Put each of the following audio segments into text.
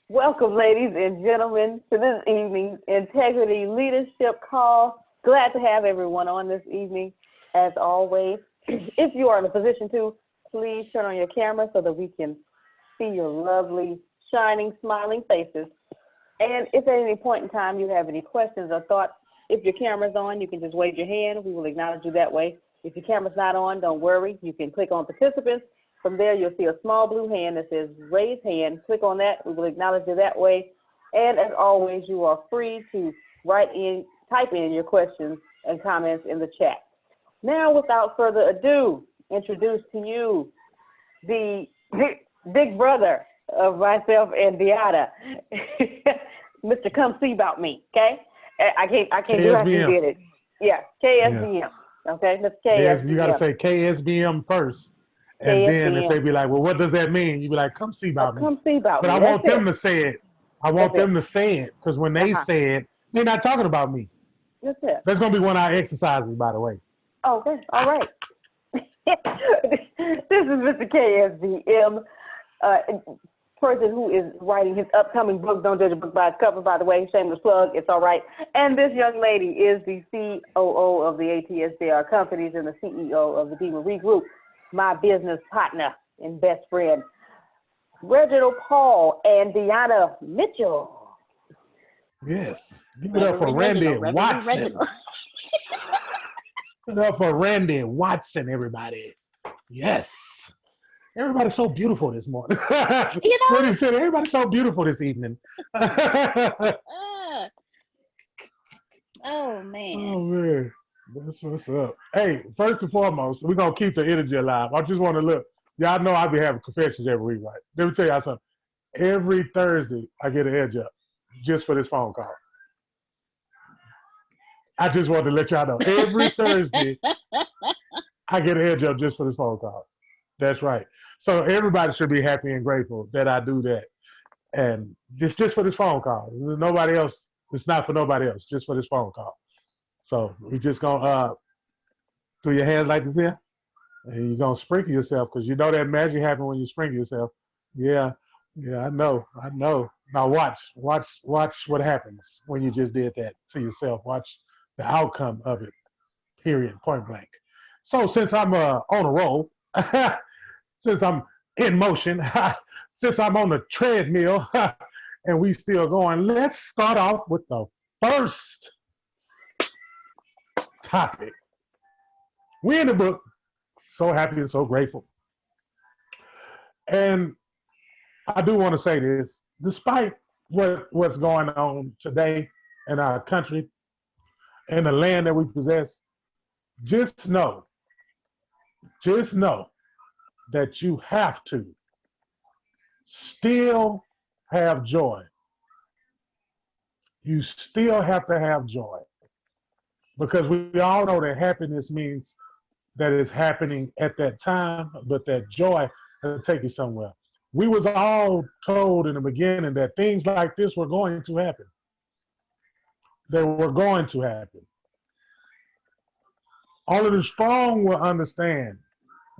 Welcome, ladies and gentlemen, to this evening's Integrity Leadership Call. Glad to have everyone on this evening. As always, if you are in a position to, please turn on your camera so that we can see your lovely, shining, smiling faces. And if at any point in time you have any questions or thoughts, if your camera's on, you can just wave your hand. We will acknowledge you that way. If your camera's not on, don't worry. You can click on participants. From there, you'll see a small blue hand that says raise hand. Click on that. We will acknowledge you that way. And as always, you are free to type in your questions and comments in the chat. Now, without further ado, introduce to you the big brother of myself and Deanna, Mr. Come See About Me, okay? I can't do how she did it. Yeah, KSBM. Yeah. Okay, Mr. KSBM. You got to say KSBM first. And then if they be like, well, what does that mean? You be like, come see about me. Come see about me. But I want them to say it. I want them to say it because when they say it, they're not talking about me. That's it. That's going to be one of our exercises, by the way. Okay, all right. This is Mr. KSBM, person who is writing his upcoming book, Don't Judge a Book by its Cover, by the way, shameless plug, it's all right. And this young lady is the COO of the ATSJR companies and the CEO of the D. Marie Group, my business partner and best friend, Reginald Paul and Deanna Mitchell. Yes. Give it up for Randy Watson. Give it up for Randy Watson, everybody. Yes. Everybody's so beautiful this morning. You know? What he said, everybody's so beautiful this evening. Oh, man. Oh, man. That's what's up. Hey, first and foremost, we're going to keep the energy alive. I just want to look. Y'all know I be having confessions every week, right? Let me tell y'all something. Every Thursday, I get an edge up just for this phone call. I just wanted to let y'all know. Every Thursday, I get an edge up just for this phone call. That's right. So everybody should be happy and grateful that I do that. And just for this phone call. Nobody else, it's not for nobody else, just for this phone call. So we just gonna do your hands like this here, and you're gonna sprinkle yourself because you know that magic happens when you sprinkle yourself. Yeah, I know. Now watch what happens when you just did that to yourself. Watch the outcome of it. Period. Point blank. So since I'm on a roll, since I'm in motion, since I'm on the treadmill, and we still going, let's start off with the first topic. We're in the book, so happy and so grateful. And I do want to say this, despite what's going on today in our country and the land that we possess, just know that you have to still have joy. You still have to have joy. Because we all know that happiness means that it's happening at that time, but that joy will take you somewhere. We was all told in the beginning that things like this were going to happen. They were going to happen. Only the strong will understand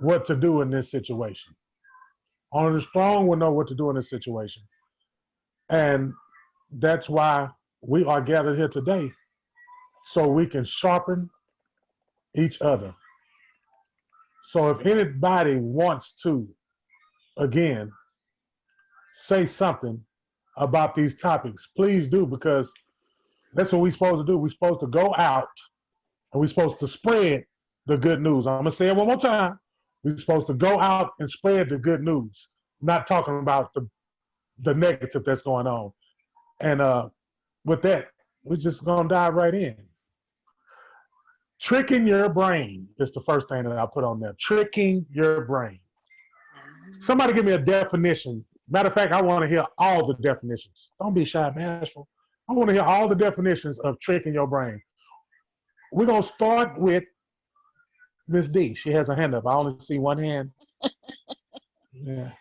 what to do in this situation. Only the strong will know what to do in this situation. And that's why we are gathered here today, so we can sharpen each other. So if anybody wants to, again, say something about these topics, please do, because that's what we're supposed to do. We're supposed to go out and we're supposed to spread the good news. I'm going to say it one more time. We're supposed to go out and spread the good news, not talking about the negative that's going on. And with that, we're just going to dive right in. Tricking your brain is the first thing that I put on there. Tricking your brain. Somebody give me a definition. Matter of fact, I want to hear all the definitions. Don't be shy, bashful. I want to hear all the definitions of tricking your brain. We're going to start with Miss D. She has a hand up. I only see one hand. Yeah.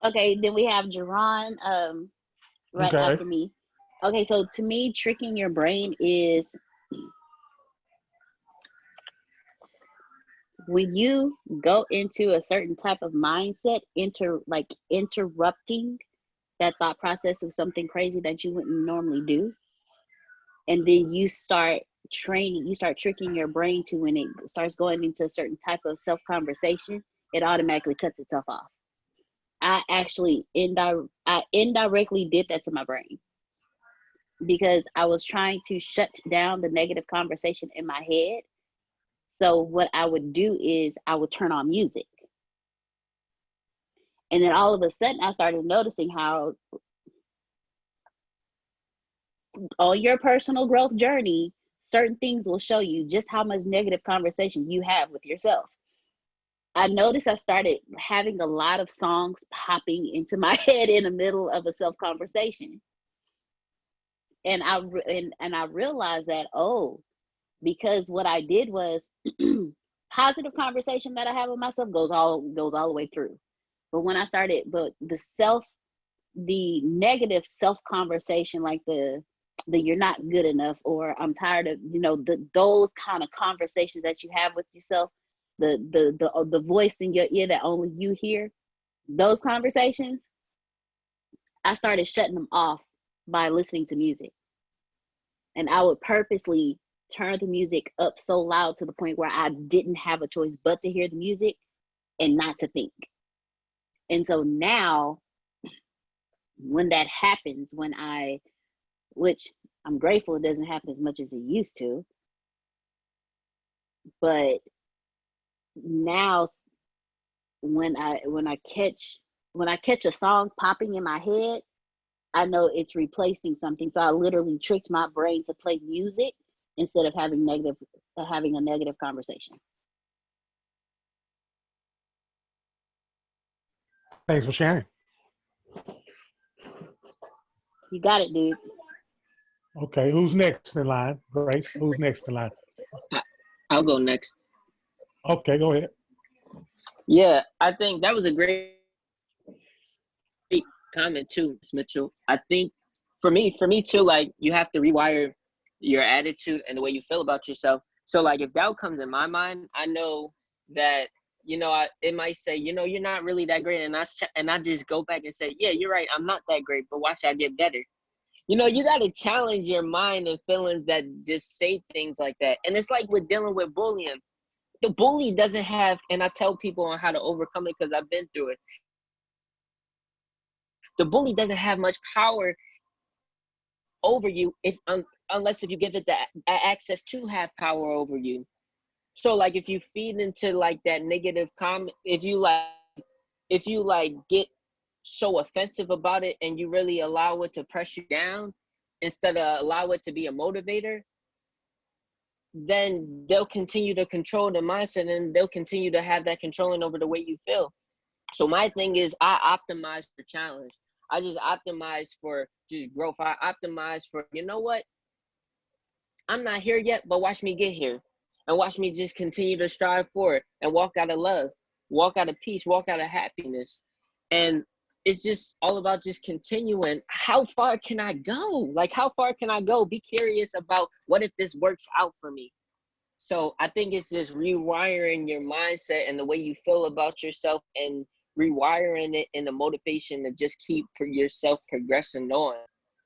Okay, then we have Jerron right after me. Okay, so to me, tricking your brain is when you go into a certain type of mindset, interrupting that thought process of something crazy that you wouldn't normally do. And then you start tricking your brain to, when it starts going into a certain type of self-conversation, it automatically cuts itself off. I actually indirectly did that to my brain, because I was trying to shut down the negative conversation in my head. So what I would do is I would turn on music. And then all of a sudden I started noticing how on your personal growth journey, certain things will show you just how much negative conversation you have with yourself. I noticed I started having a lot of songs popping into my head in the middle of a self-conversation. And I realized that, because what I did was positive conversation that I have with myself goes all the way through. But when I started, the negative self conversation, like the you're not good enough, or I'm tired of, those kind of conversations that you have with yourself, the voice in your ear that only you hear, those conversations, I started shutting them off by listening to music. And I would purposely turn the music up so loud to the point where I didn't have a choice but to hear the music and not to think. And so now, when that happens, which I'm grateful it doesn't happen as much as it used to, but now when I catch a song popping in my head, I know it's replacing something. So I literally tricked my brain to play music instead of having a negative conversation. Thanks for sharing. You got it, dude. Okay, who's next in line? Grace, who's next in line? I'll go next. Okay, go ahead. Yeah, I think that was a great comment too, Ms. Mitchell. I think for me too, like, you have to rewire your attitude and the way you feel about yourself. So like, if doubt comes in my mind, I know that, it might say, you're not really that great. And I just go back and say, yeah, you're right. I'm not that great, but watch I get better. You got to challenge your mind and feelings that just say things like that. And it's like we're dealing with bullying. The bully doesn't have, and I tell people on how to overcome it because I've been through it. The bully doesn't have much power over you unless if you give it the access to have power over you. So like, if you feed into like that negative comment, if you get so offensive about it and you really allow it to press you down instead of allow it to be a motivator, then they'll continue to control the mindset and they'll continue to have that controlling over the way you feel. So my thing is, I optimize for challenge. I just optimize for just growth. I optimize for, you know what? I'm not here yet, but watch me get here. And watch me just continue to strive for it and walk out of love, walk out of peace, walk out of happiness. And it's just all about just continuing. How far can I go? Like, how far can I go? Be curious about what if this works out for me? So I think it's just rewiring your mindset and the way you feel about yourself and rewiring it in the motivation to just keep yourself progressing on.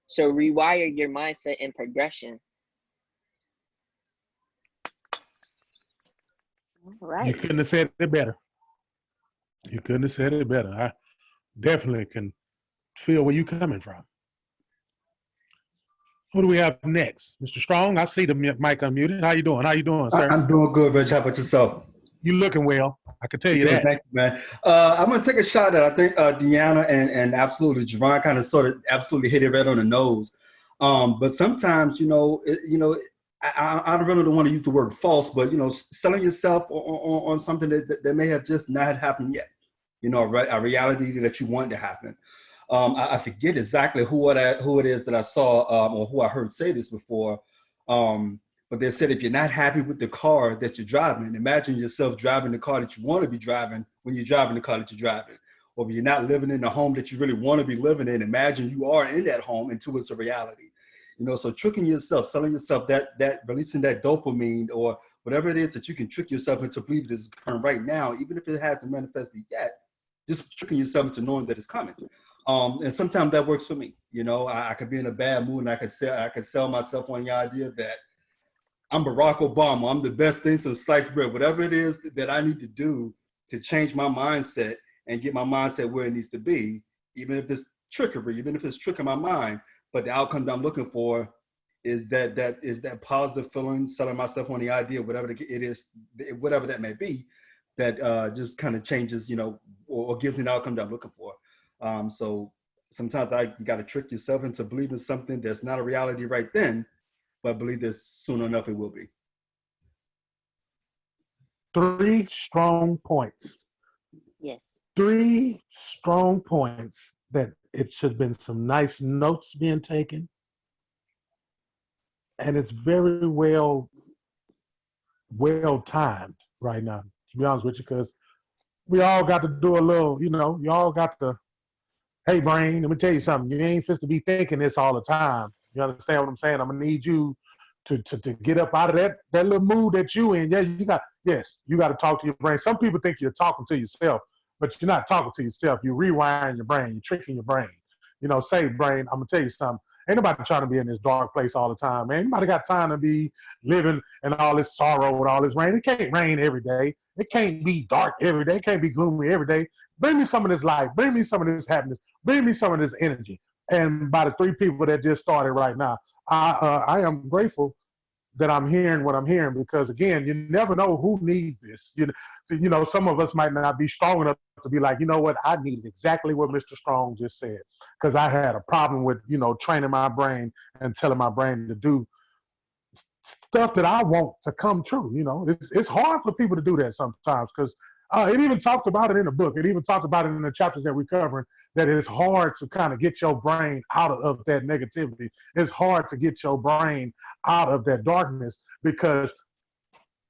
So rewire your mindset and progression. All right. You couldn't have said it better. You couldn't have said it better. I definitely can feel where you're coming from. Who do we have next? Mr. Strong, I see the mic unmuted. How you doing? How you doing, sir? I'm doing good, Rich. How about yourself? You looking well. I can tell you Good, that. thank you, man. I'm going to take a shot at, I think, Deanna and absolutely Javon kind of sort of absolutely hit it right on the nose. But sometimes, I really don't want to use the word false, but, selling yourself on something that may have just not happened yet, a reality that you want to happen. I forget exactly who it is that I saw or who I heard say this before. But they said, if you're not happy with the car that you're driving, imagine yourself driving the car that you want to be driving when you're driving the car that you're driving. Or if you're not living in the home that you really want to be living in, imagine you are in that home until it's a reality. So tricking yourself, selling yourself that releasing that dopamine or whatever it is that you can trick yourself into believing is occurring right now, even if it hasn't manifested yet, just tricking yourself into knowing that it's coming. And sometimes that works for me. You know, I could be in a bad mood and I could sell myself on the idea that I'm Barack Obama. I'm the best thing since sliced bread. Whatever it is that I need to do to change my mindset and get my mindset where it needs to be, even if it's trickery, even if it's tricking my mind, but the outcome that I'm looking for is that positive feeling, selling myself on the idea, whatever it is, whatever that may be, that just kind of changes, you know, or gives me the outcome that I'm looking for. So sometimes you got to trick yourself into believing something that's not a reality right then, but I believe that soon enough it will be. 3 strong points. Yes. 3 strong points that it should have been some nice notes being taken. And it's very well timed right now, to be honest with you, because we all got to do a little, you know, you all got to, hey, brain, let me tell you something. You ain't supposed to be thinking this all the time. You understand what I'm saying? I'm going to need you to get up out of that little mood that you in. Yeah, you got to talk to your brain. Some people think you're talking to yourself, but you're not talking to yourself. You're rewiring your brain. You're tricking your brain. You know, say, brain, I'm going to tell you something. Ain't nobody trying to be in this dark place all the time, man. Anybody got time to be living in all this sorrow with all this rain? It can't rain every day. It can't be dark every day. It can't be gloomy every day. Bring me some of this light. Bring me some of this happiness. Bring me some of this energy. And by the 3 people that just started right now, I am grateful that I'm hearing what I'm hearing, because again, you never know who needs this. You know, some of us might not be strong enough to be like, you know what, I needed exactly what Mr. Strong just said, because I had a problem with, you know, training my brain and telling my brain to do stuff that I want to come true. You know, it's hard for people to do that sometimes, because it even talked about it in the book. It even talked about it in the chapters that we're covering, that it's hard to kind of get your brain out of that negativity. It's hard to get your brain out of that darkness, because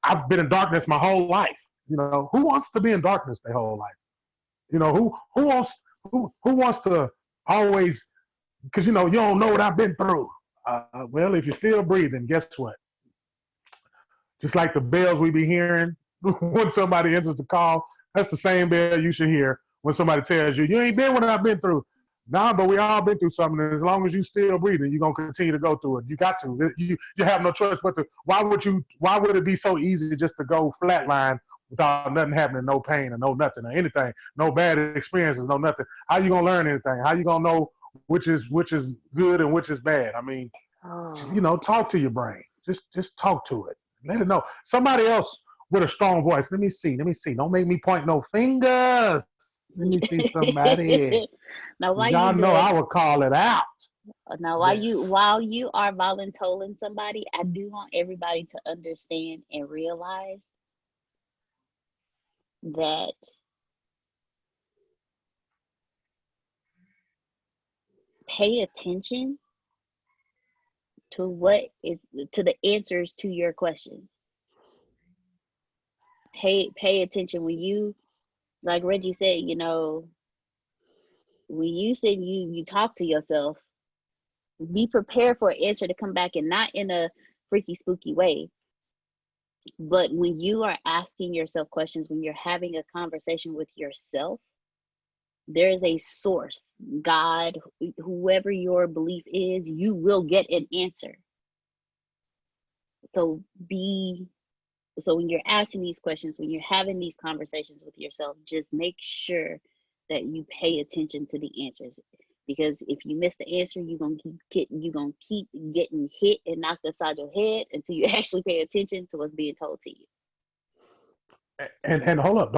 I've been in darkness my whole life. You know, who wants to be in darkness their whole life? You know, who wants to always, because, you know, you don't know what I've been through. Well, if you're still breathing, guess what? Just like the bells we be hearing when somebody answers the call, that's the same bell you should hear when somebody tells you, you ain't been what I've been through. Nah, but we all been through something. And as long as you still breathing, you're going to continue to go through it. You got to. You have no choice but to. Why would it be so easy just to go flatline without nothing happening, no pain or no nothing or anything, no bad experiences, no nothing? How you going to learn anything? How you going to know which is good and which is bad? I mean, you know, talk to your brain. Just talk to it. Let it know. Somebody else with a strong voice. Let me see. Don't make me point no fingers. Let me see somebody. Now, while y'all you know doing, I would call it out. now while you are voluntoling somebody, I do want everybody to understand and realize that pay attention to the answers to your questions. Pay attention when you, like Reggie said, you know, when you said you talk to yourself, be prepared for an answer to come back, and not in a freaky spooky way, but when you are asking yourself questions, when you're having a conversation with yourself, there is a source, God, whoever your belief is, you will get an answer. So when you're asking these questions, when you're having these conversations with yourself, just make sure that you pay attention to the answers. Because if you miss the answer, you're gonna keep getting hit and knocked upside your head until you actually pay attention to what's being told to you. And hold up,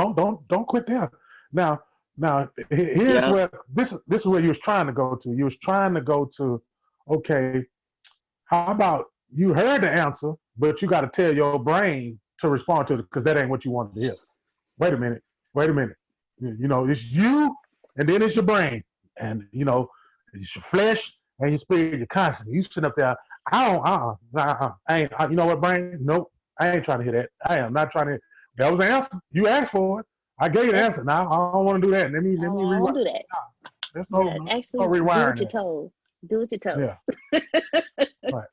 don't quit there. Now here's Yeah. where this is where you was trying to go to. You was trying to go to, okay, how about you heard the answer, but you got to tell your brain to respond to it, because that ain't what you wanted to hear. Wait a minute. You know, it's you, and then it's your brain, and you know, it's your flesh and your spirit, your conscience. You sitting up there. I ain't. You know what, brain? Nope. I ain't trying to hear that. I am not trying to. That was the answer. You asked for it. I gave you the answer. Now I don't want to do that. Let me I rewind. won't do that. There's no Actually, do rewiring. what you're told. Do what you're told. Yeah. Right.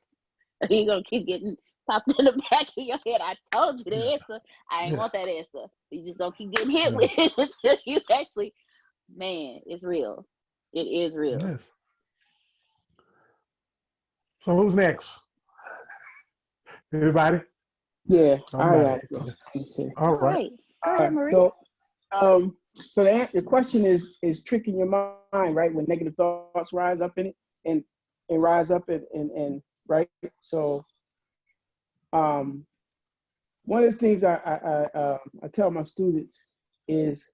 You're gonna keep getting popped in the back of your head. I told you the answer. I ain't want that answer. You just gonna keep getting hit with it until you actually, man, it's real. It is real. Yes. So who's next? Anybody? Yeah, I Somebody. got it. Let me see. All All right. right. Go ahead, Marie. So the question is tricking your mind, right? When negative thoughts rise up in it and rise up and right. So one of the things I tell my students is,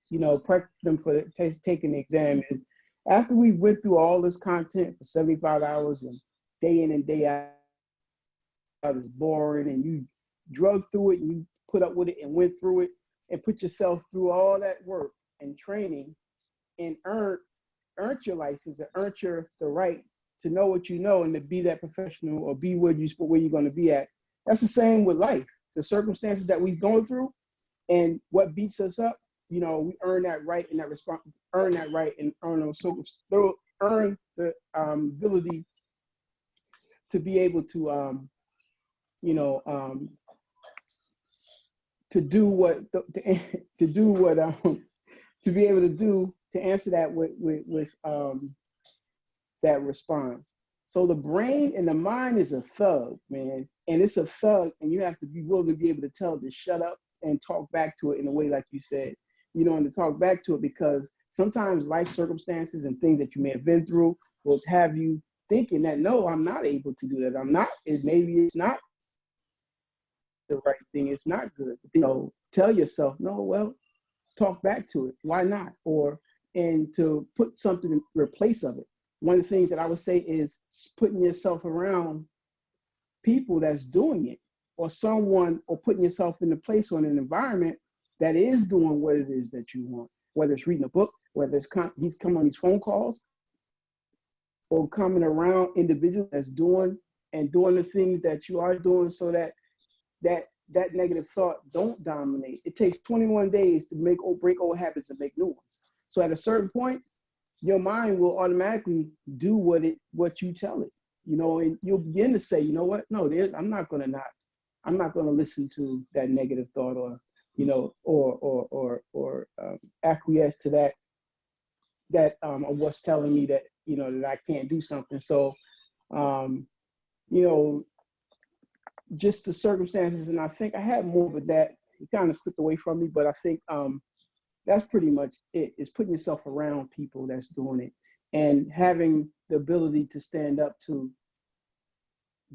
prep them for taking the exam is after we went through all this content for 75 hours and day in and day out is boring, and you drug through it and you put up with it and went through it and put yourself through all that work and training and earned your license and earned the right to know what you know and to be that professional or be where you're going to be at. That's the same with life. The circumstances that we've gone through and what beats us up, we earn that right and earn that right and earn the ability to be able to to do what to be able to do to answer that with that response. So the brain and the mind is a thug, man, and it's a thug, and you have to be willing to be able to tell it to shut up and talk back to it in a way like you said, and to talk back to it, because sometimes life circumstances and things that you may have been through will have you thinking that, no, I'm not able to do that. Maybe it's not the right thing. It's not good. Tell yourself, no, well, talk back to it. Why not? And to put something in replace of it. One of the things that I would say is putting yourself around people that's doing it, or putting yourself in a place or in an environment that is doing what it is that you want, whether it's reading a book, whether it's he's coming on these phone calls, or coming around individuals that's doing the things that you are doing, so that negative thought don't dominate. It takes 21 days to break old habits and make new ones. So at a certain point, your mind will automatically do what you tell it, and you'll begin to say, you know what? No, I'm not going to listen to that negative thought, or acquiesce to that of what's telling me that, that I can't do something. So, just the circumstances, and I think I had more, but that it kind of slipped away from me. But I think that's pretty much it. Is putting yourself around people that's doing it and having the ability to stand up to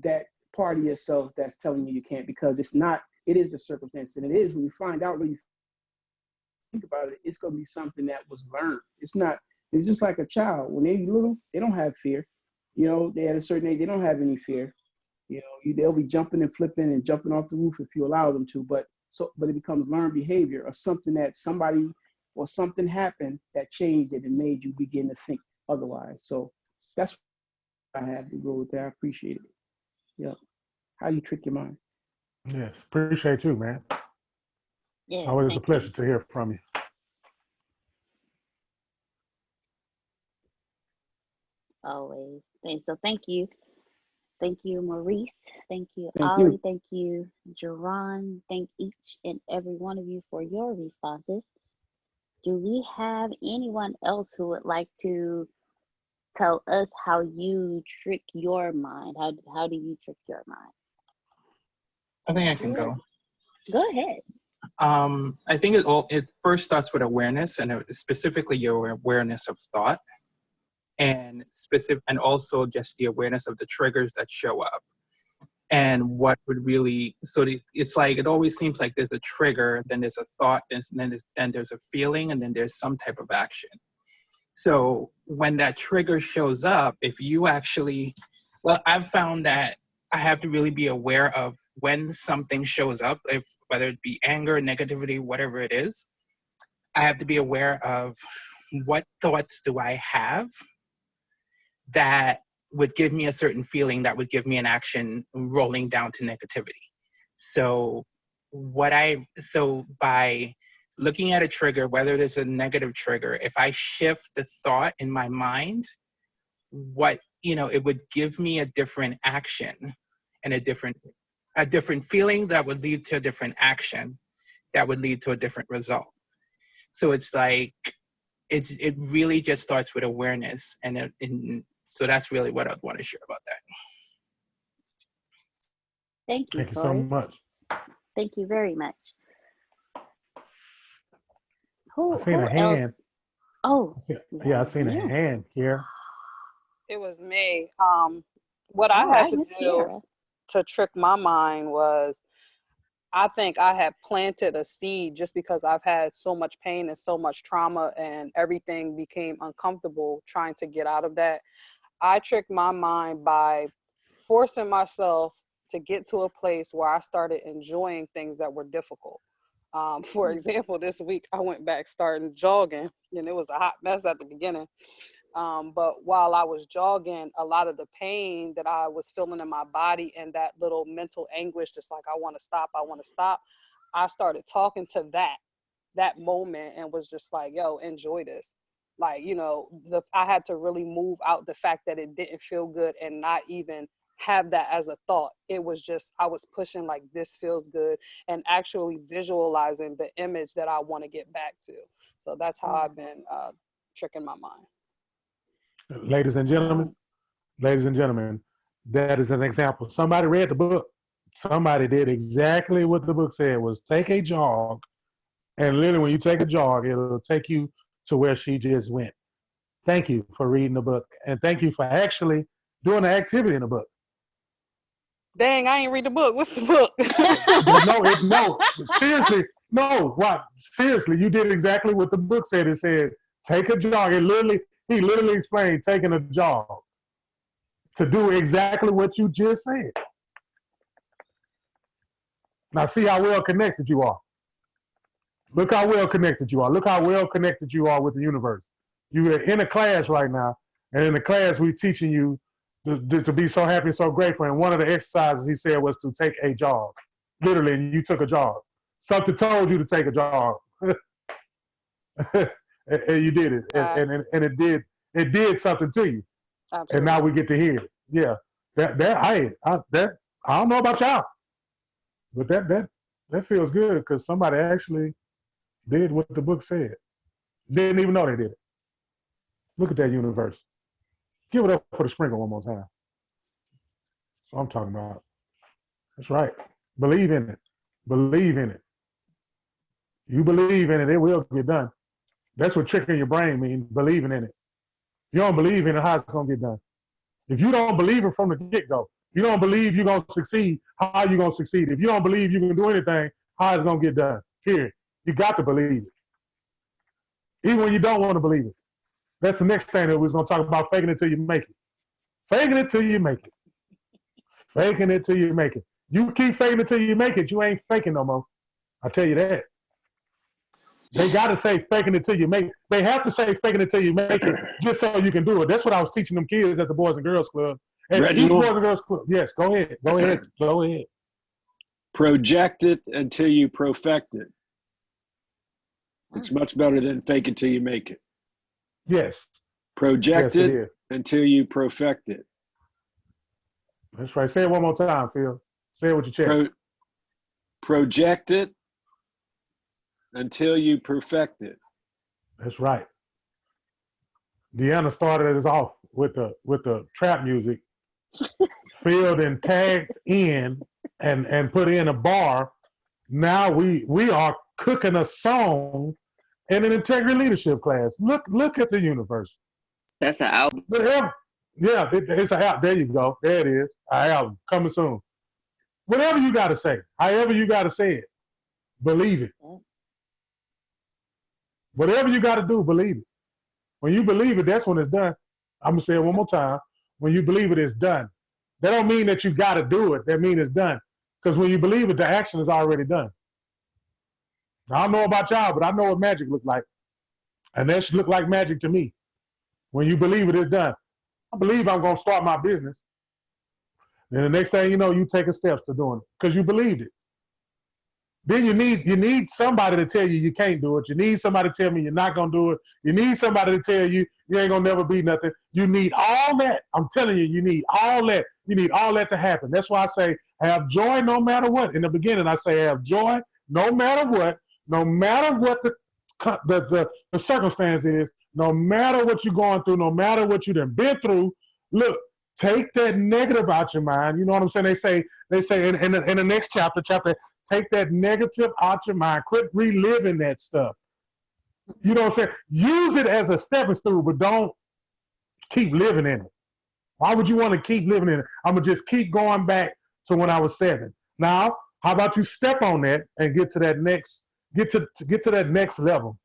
that part of yourself that's telling you can't, because it is the circumstance, and it is when you find out, when you think about it, it's going to be something that was learned. It's just like a child. When they're little, they don't have fear. They at a certain age, they don't have any fear. They'll be jumping and flipping and jumping off the roof if you allow them to, but it becomes learned behavior, or something that somebody or something happened that changed it and made you begin to think otherwise. So that's what I have to go with that. I appreciate it. Yeah. How you trick your mind. Yes. Appreciate you, man. Yeah, Always a thank pleasure you. to hear from you. Always. So thank you. Thank you, Maurice. Thank you, Thank Ollie. you. Thank you, Jerron. Thank each and every one of you for your responses. Do we have anyone else who would like to tell us how you trick your mind? How do you trick your mind? I think I can go. Go ahead. I think it first starts with awareness, and specifically your awareness of thought, and also just the awareness of the triggers that show up, and what would really. So it's like it always seems like there's a trigger, then there's a thought, then there's a feeling, and then there's some type of action. So when that trigger shows up, if you actually, I've found that I have to really be aware of when something shows up, whether it be anger, negativity, whatever it is. I have to be aware of what thoughts do I have that would give me a certain feeling, that would give me an action rolling down to negativity. So by looking at a trigger, whether it is a negative trigger, if I shift the thought in my mind, it would give me a different action and a different feeling that would lead to a different action that would lead to a different result. So it's like it really just starts with awareness, and so that's really what I'd want to share about that. Thank you, Thank you so Corey. much. Thank you very much. I Who seen a else? hand. Oh, Yeah, I seen a you. hand, Kiera. It was me. What I All had right, to Miss do Kiara. to trick my mind was I think I had planted a seed just because I've had so much pain and so much trauma and everything became uncomfortable trying to get out of that. I tricked my mind by forcing myself to get to a place where I started enjoying things that were difficult. For example, this week I went back starting jogging, and it was a hot mess at the beginning. But while I was jogging, a lot of the pain that I was feeling in my body and that little mental anguish, just like I want to stop, I started talking to that moment and was just like, yo, enjoy this. Like, I had to really move out the fact that it didn't feel good and not even have that as a thought. It was just, I was pushing like, this feels good, and actually visualizing the image that I want to get back to. So that's how I've been tricking my mind. Ladies and gentlemen, that is an example. Somebody read the book. Somebody did exactly what the book said, was take a jog, and literally when you take a jog, it'll take you to where she just went. Thank you for reading the book, and thank you for actually doing the activity in the book. Dang, I ain't read the book. What's the book? No, seriously, no, what? Seriously, you did exactly what the book said. It said, take a jog. He literally explained taking a jog to do exactly what you just said. Now see how well connected you are. Look how well connected you are. Look how well connected you are with the universe. You are in a class right now, and in the class we're teaching you to be so happy, so grateful. And one of the exercises he said was to take a jog. Literally, you took a jog. Something told you to take a jog, and you did it, and it did something to you. Absolutely. And now we get to hear it. Yeah, I don't know about y'all, but that feels good because somebody actually did what the book said. Didn't even know they did it. Look at that universe. Give it up for the sprinkle one more time. That's what I'm talking about. That's right. Believe in it. Believe in it. You believe in it, it will get done. That's what tricking your brain means, believing in it. If you don't believe in it, how's it going to get done? If you don't believe it from the get-go, you don't believe you're going to succeed, how are you going to succeed? If you don't believe you can do anything, how is it going to get done? Period. You got to believe it. Even when you don't want to believe it. That's the next thing that we're going to talk about, faking it till you make it. Faking it till you make it. Faking it till you make it. You keep faking it till you make it, you ain't faking no more. I'll tell you that. They got to say faking it till you make it. They have to say faking it till you make it just so you can do it. That's what I was teaching them kids at the Boys and Girls Club. At each Boys and Girls Club. Yes, go ahead. Project it until you perfect it. It's much better than fake it till you make it. Yes. Project it until you perfect it. That's right. Say it one more time, Phil. Say it with your chest. Project it until you perfect it. That's right. Deanna started us off with the trap music, filled and tagged in and put in a bar. Now we are cooking a song in an integrity leadership class. Look at the universe. That's an album. Yeah, it's an album. There you go. There it is. Our album coming soon. Whatever you got to say, however you got to say it, believe it. Whatever you got to do, believe it. When you believe it, that's when it's done. I'm going to say it one more time. When you believe it, it's done. That don't mean that you got to do it. That means it's done. Because when you believe it, the action is already done. Now, I don't know about y'all, but I know what magic looks like. And that should look like magic to me. When you believe it, it's done. I believe I'm going to start my business. Then the next thing you know, you taking steps to doing it because you believed it. Then you need somebody to tell you can't do it. You need somebody to tell me you're not going to do it. You need somebody to tell you ain't going to never be nothing. You need all that. I'm telling you, you need all that. You need all that to happen. That's why I say have joy no matter what. In the beginning, I say have joy no matter what the circumstance is. No matter what you're going through, no matter what you done been through, look, take that negative out your mind. You know what I'm saying? They say in the next chapter, take that negative out your mind. Quit reliving that stuff. You know what I'm saying? Use it as a stepping stool, but don't keep living in it. Why would you want to keep living in it? I'm gonna just keep going back to when I was 7. Now, how about you step on that and get to that next, get to that next level,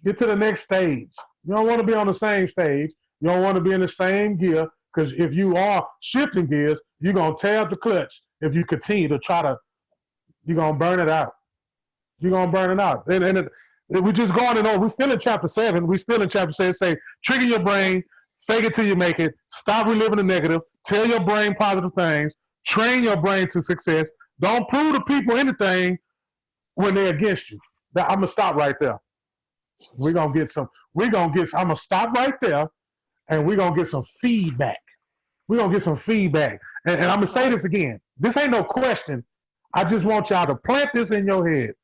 get to the next stage. You don't want to be on the same stage. You don't want to be in the same gear, because if you are shifting gears, you're gonna tear up the clutch. If you continue to try to, you're gonna burn it out. You're gonna burn it out. And we're just going on. We're still in chapter 7. We're still in chapter 7. Say, trigger your brain, fake it till you make it. Stop reliving the negative. Tell your brain positive things. Train your brain to success. Don't prove to people anything when they're against you. I'm gonna stop right there. I'm gonna stop right there, and we're gonna get some feedback. We're gonna get some feedback. And I'm gonna say this again. This ain't no question. I just want y'all to plant this in your head.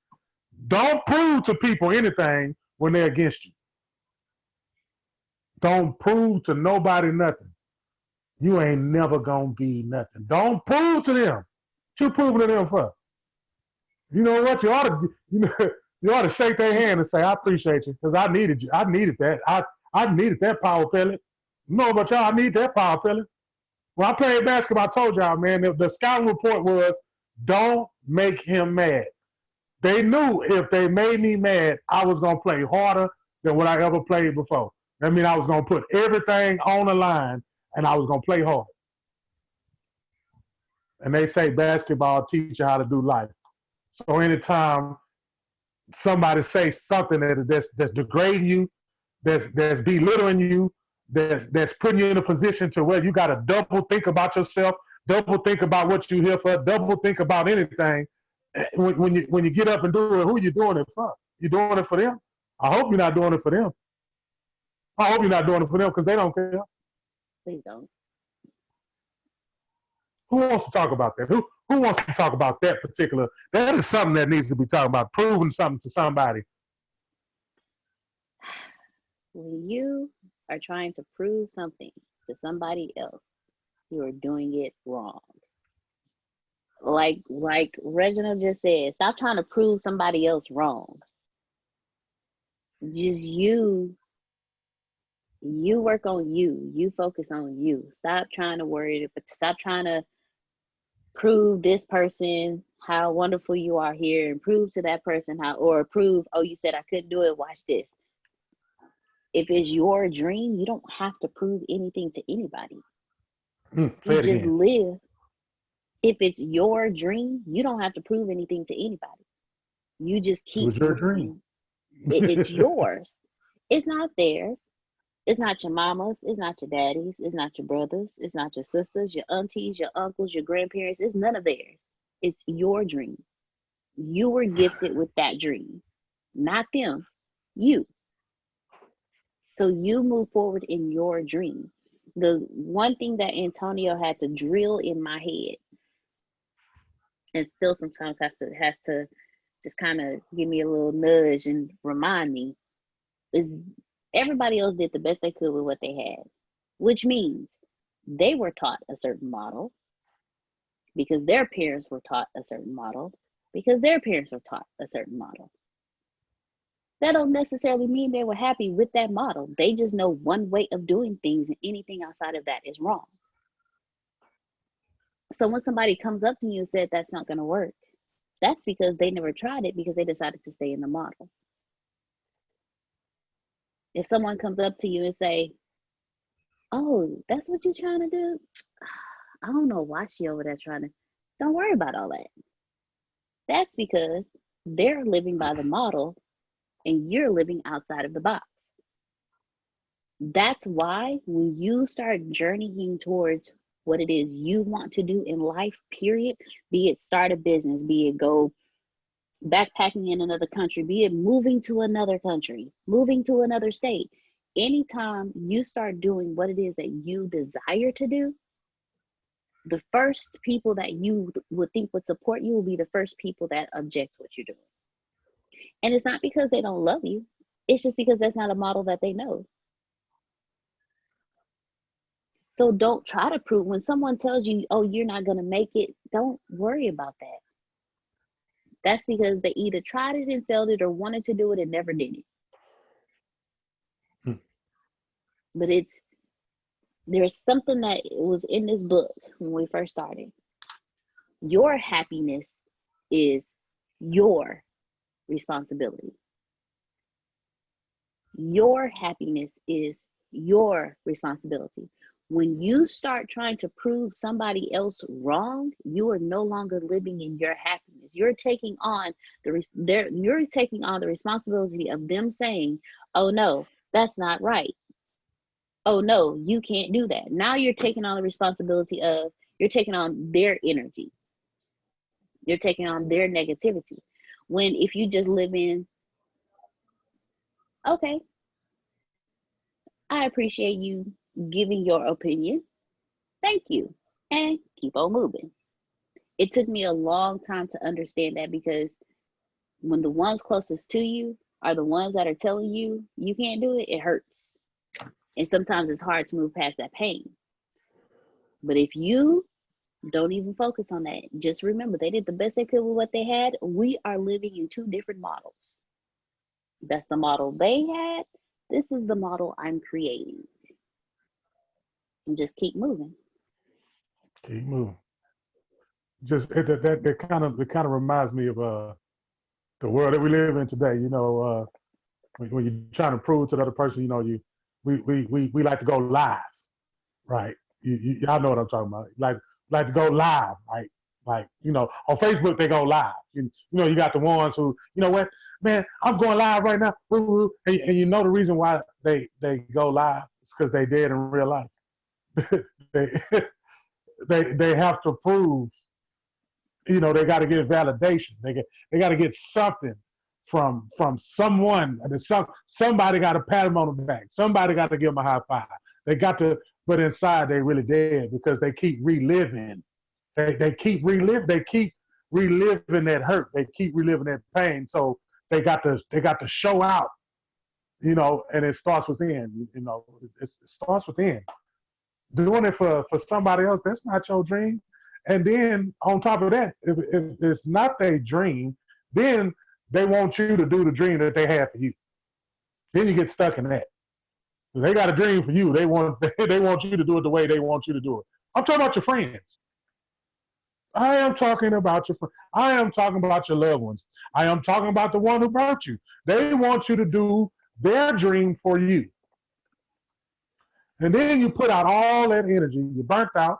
Don't prove to people anything when they're against you. Don't prove to nobody nothing. You ain't never gonna be nothing. Don't prove to them. What you proving to them for? You know what? You ought to shake their hand and say, I appreciate you, because I needed you. I needed that. I needed that power pellet. You know about y'all, I need that power pellet. When I played basketball, I told y'all, man, the scouting report was, don't make him mad. They knew if they made me mad, I was going to play harder than what I ever played before. That means I was going to put everything on the line, and I was going to play hard. And they say basketball teach you how to do life. So anytime somebody says something that's degrading you, that's belittling you, that's putting you in a position to where you got to double think about yourself, double think about what you're here for, double think about anything. When you get up and do it, who you doing it for? You doing it for them? I hope you're not doing it for them. I hope you're not doing it for them, because they don't care. Please don't. Who wants to talk about that? Who wants to talk about that particular? That is something that needs to be talked about. Proving something to somebody. When you are trying to prove something to somebody else, you are doing it wrong. Like Reginald just said, stop trying to prove somebody else wrong. Just you work on you. You focus on you. Stop trying to prove this person how wonderful you are here, and prove to that person oh, you said I couldn't do it, watch this. If it's your dream, you don't have to prove anything to anybody. You just live. If it's your dream, you don't have to prove anything to anybody. You just keep. It was your dream. It's yours. It's not theirs. It's not your mama's. It's not your daddy's. It's not your brother's. It's not your sisters, your aunties, your uncles, your grandparents. It's none of theirs. It's your dream. You were gifted with that dream, not them. You. So you move forward in your dream. The one thing that Antonio had to drill in my head, and still sometimes has to just kind of give me a little nudge and remind me, is everybody else did the best they could with what they had, which means they were taught a certain model because their parents were taught a certain model because their parents were taught a certain model. That don't necessarily mean they were happy with that model. They just know one way of doing things, and anything outside of that is wrong. So when somebody comes up to you and said that's not going to work, that's because they never tried it, because they decided to stay in the model. If someone comes up to you and say, oh, that's what you're trying to do? I don't know why she over there trying to. Don't worry about all that. That's because they're living by the model and you're living outside of the box. That's why when you start journeying towards what it is you want to do in life, period, be it start a business, be it go backpacking in another country, be it moving to another country, moving to another state, anytime you start doing what it is that you desire to do, the first people that you would think would support you will be the first people that object to what you're doing. And it's not because they don't love you. It's just because that's not a model that they know. So don't try to prove. When someone tells you, oh, you're not going to make it, don't worry about that. That's because they either tried it and failed it or wanted to do it and never did it. But there's something that was in this book when we first started. Your happiness is your responsibility. Your happiness is your responsibility. When you start trying to prove somebody else wrong, you are no longer living in your happiness. You're taking on the responsibility of them saying, "Oh no, that's not right. Oh no, you can't do that." Now you're taking on the responsibility of, you're taking on their energy. You're taking on their negativity. When if you just live in, okay, I appreciate you giving your opinion. Thank you. And keep on moving. It took me a long time to understand that, because when the ones closest to you are the ones that are telling you you can't do it, it hurts. And sometimes it's hard to move past that pain. But if you don't even focus on that, just remember they did the best they could with what they had. We are living in two different models. That's the model they had. This is the model I'm creating. And just keep moving. Keep moving. Just that kind of reminds me of the world that we live in today. You know, when you're trying to prove to the other person, you know, we like to go live, right? Y'all know what I'm talking about. Like to go live, right? Like, you know, on Facebook they go live. You know, you got the ones who, you know what, man, I'm going live right now, and you know the reason why they go live is because they dead in real life. they have to prove, you know, they got to get validation. They got to get something from someone. Somebody got to pat them on the back. Somebody got to give them a high five. They got to, but inside they really dead because they keep reliving. They keep reliving that hurt. They keep reliving that pain. So they got to show out, you know, and it starts within. You know, it starts within. Doing it for somebody else, that's not your dream. And then on top of that, if it's not their dream, then they want you to do the dream that they have for you. Then you get stuck in that. They got a dream for you. They want you to do it the way they want you to do it. I'm talking about your friends. I am talking about your friends. I am talking about your loved ones. I am talking about the one who birthed you. They want you to do their dream for you. And then you put out all that energy. You're burnt out.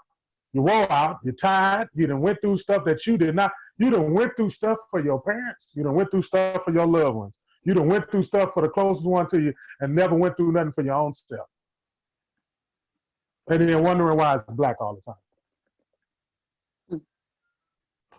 You wore out. You're tired. You done went through stuff that you did not. You done went through stuff for your parents. You done went through stuff for your loved ones. You done went through stuff for the closest one to you and never went through nothing for your own self. And then wondering why it's black all the time.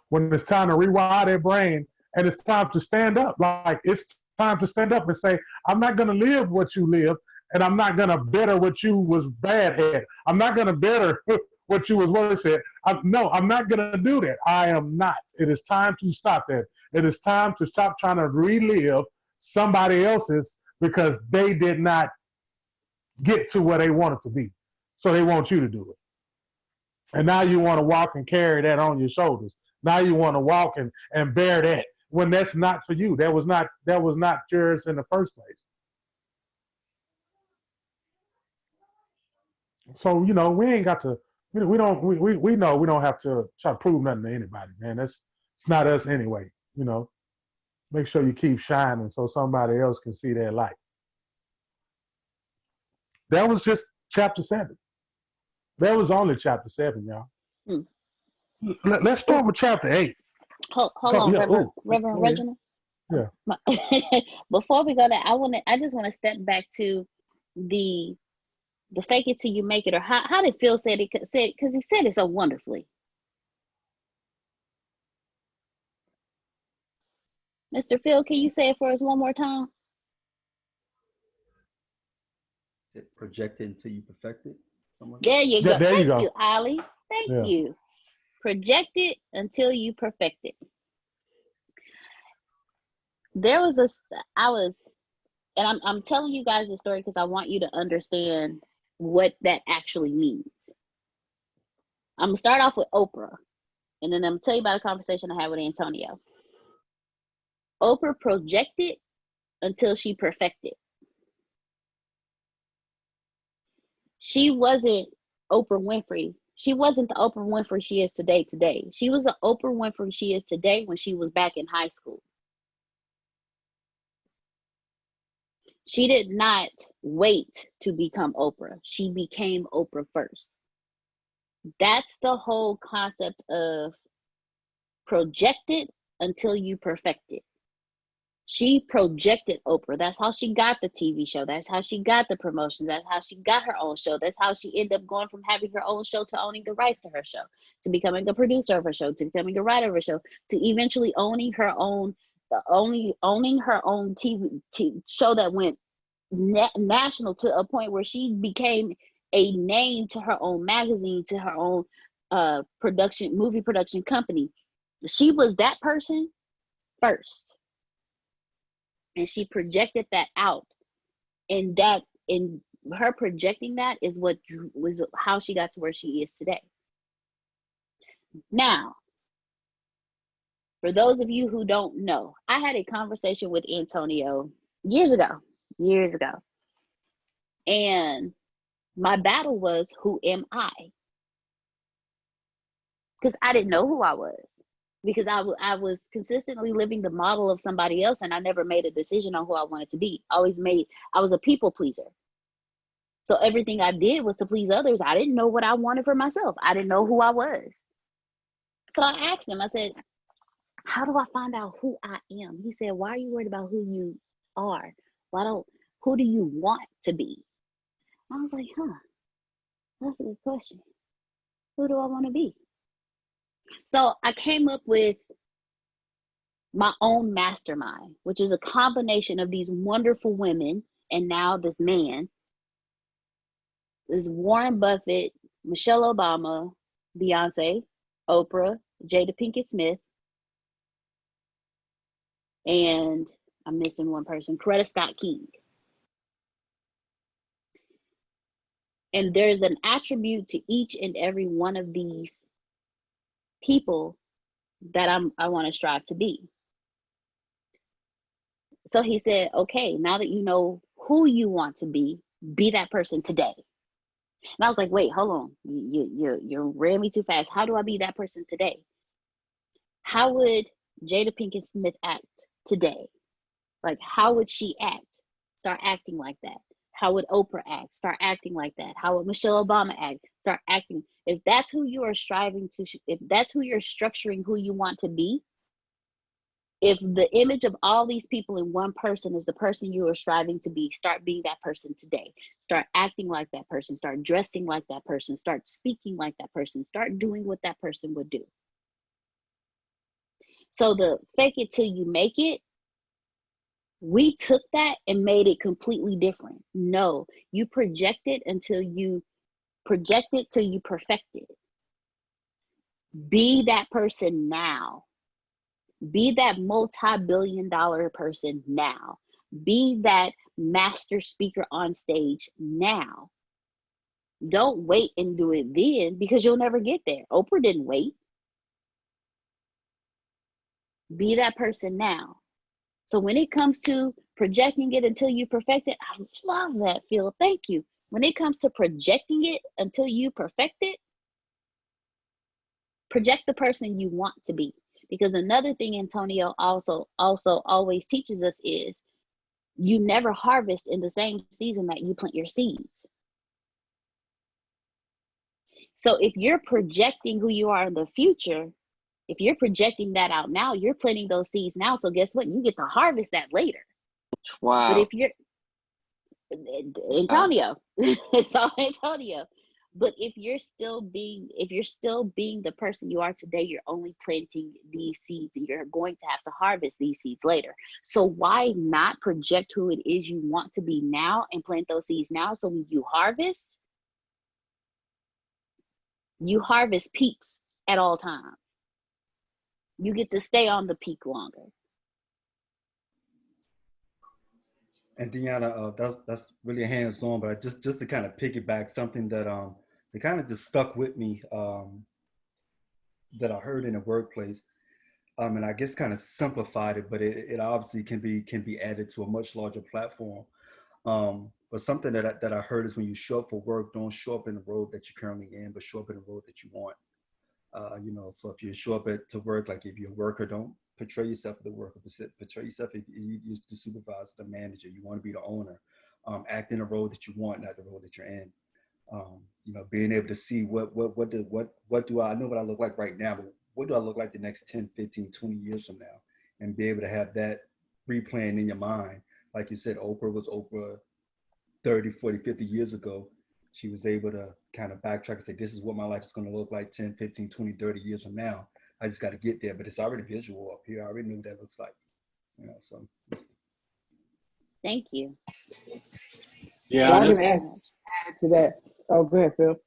When it's time to rewire their brain and it's time to stand up, like it's time to stand up and say, I'm not going to live what you live, and I'm not going to better what you was bad at. I'm not going to better what you was worse at. No, I'm not going to do that. I am not. It is time to stop that. It is time to stop trying to relive somebody else's because they did not get to where they wanted to be. So they want you to do it. And now you want to walk and carry that on your shoulders. Now you want to walk and bear that when that's not for you. That was not yours in the first place. So, you know, we ain't got to, we know we don't have to try to prove nothing to anybody, man. It's not us anyway, you know. Make sure you keep shining so somebody else can see their light. That was just chapter 7. That was only chapter 7, y'all. Let's start with chapter 8. Hold on, yeah, Reverend Reginald. Yeah. Before we go there, I just want to step back to the fake it till you make it, or how did Phil say it? Because he said it so wonderfully. Mr. Phil, can you say it for us one more time? Is it project it until you perfect it? There you go. There you Thank go. you, Ollie. Thank you. Project it until you perfect it. I was And I'm telling you guys this story because I want you to understand what that actually means. I'm gonna start off with Oprah, and then I'm gonna tell you about a conversation I had with Antonio. Oprah projected until she perfected. She wasn't Oprah Winfrey. She wasn't the Oprah Winfrey she is today. She was the Oprah Winfrey she is today when she was back in high school. She did not wait to become Oprah. She became Oprah first. That's the whole concept of projected until you perfect it. She projected Oprah. That's how she got the TV show. That's how she got the promotions. That's how she got her own show. That's how she ended up going from having her own show to owning the rights to her show, to becoming a producer of her show, to becoming a writer of her show, to eventually owning her own TV show that went national, to a point where she became a name to her own magazine, to her own movie production company. She was that person first. And she projected that out, and that, in her projecting that, is what was how she got to where she is today. Now, for those of you who don't know, I had a conversation with Antonio years ago, and my battle was, who am I? Because I didn't know who I was. Because I was consistently living the model of somebody else, and I never made a decision on who I wanted to be. I was a people pleaser. So everything I did was to please others. I didn't know what I wanted for myself. I didn't know who I was. So I asked him, I said, how do I find out who I am? He said, why are you worried about who you are? Who do you want to be? I was like, that's a good question. Who do I want to be? So I came up with my own mastermind, which is a combination of these wonderful women, and now this man. There's Warren Buffett, Michelle Obama, Beyonce, Oprah, Jada Pinkett Smith, and I'm missing one person, Coretta Scott King. And there's an attribute to each and every one of these people that I want to strive to be. So he said, okay, now that you know who you want to be that person today. And I was like, wait, hold on. You ran me too fast. How do I be that person today? How would Jada Pinkett Smith act today? Like, how would she act? Start acting like that. How would Oprah act? Start acting like that. How would Michelle Obama act? Start acting. If that's who you are striving to, if that's who you're structuring who you want to be, if the image of all these people in one person is the person you are striving to be, start being that person today. Start acting like that person. Start dressing like that person. Start speaking like that person. Start doing what that person would do. So the fake it till you make it, we took that and made it completely different. No, you project it until you perfect it. Be that person now. Be that multi-billion-dollar person now. Be that master speaker on stage now. Don't wait and do it then, because you'll never get there. Oprah didn't wait. Be that person now. So when it comes to projecting it until you perfect it, I love that, Phil. Thank you. When it comes to projecting it until you perfect it, project the person you want to be. Because another thing Antonio also always teaches us is you never harvest in the same season that you plant your seeds. So if you're projecting who you are in the future, if you're projecting that out now, you're planting those seeds now. So guess what? You get to harvest that later. Wow. But if you're Antonio, it's all Antonio. But if you're still being the person you are today, you're only planting these seeds, and you're going to have to harvest these seeds later. So why not project who it is you want to be now and plant those seeds now? So when you harvest peaks at all times. You get to stay on the peak longer. And Deanna, that's really hands-on, but just to kind of piggyback something that kind of just stuck with me, that I heard in the workplace, and I guess kind of simplified it, but it obviously can be added to a much larger platform. But something that I heard is when you show up for work, don't show up in the role that you're currently in, but show up in the role that you want. So if you show up to work, like if you're a worker, don't portray yourself as the worker, portray yourself if you're the supervisor, the manager. You want to be the owner. Act in the role that you want, not the role that you're in. Being able to see what do I know what I look like right now, but what do I look like the next 10, 15, 20 years from now? And be able to have that replaying in your mind. Like you said, Oprah was Oprah 30, 40, 50 years ago. She was able to kind of backtrack and say, this is what my life is going to look like 10, 15, 20, 30 years from now. I just got to get there, but it's already visual up here. I already know what that looks like. So. Thank you. Yeah. I'm going to add to that. Oh, go ahead, Phil.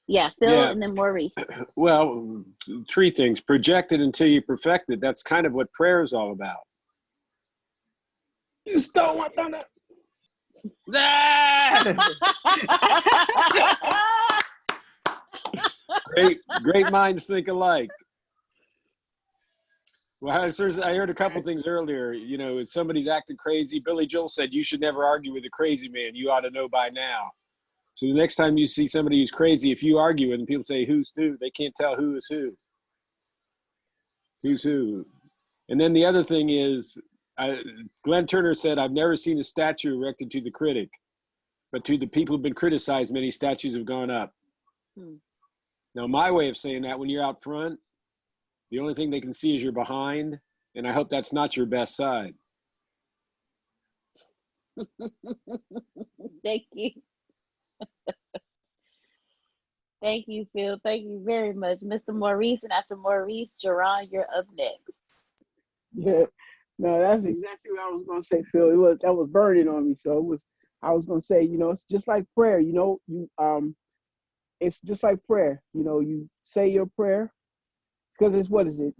Yeah, Phil, and then Maurice. Well, three things. Project it until you perfect it. That's kind of what prayer is all about. You stole my thunder. Great minds think alike. Well, I heard a couple things earlier. If somebody's acting crazy, Billy Joel said, you should never argue with a crazy man. You ought to know by now. So the next time you see somebody who's crazy, if you argue with them, people say, who's who? They can't tell who is who. Who's who? And then the other thing is, Glenn Turner said, I've never seen a statue erected to the critic, but to the people who've been criticized, many statues have gone up. Now, my way of saying that, when you're out front, the only thing they can see is your behind, and I hope that's not your best side. Thank you. Thank you, Phil. Thank you very much. Mr. Maurice, and after Maurice, Jerron, you're up next. Yeah, no, that's exactly what I was going to say, Phil. That was burning on me. So I was going to say, it's just like prayer, it's just like prayer. You say your prayer, because what is it?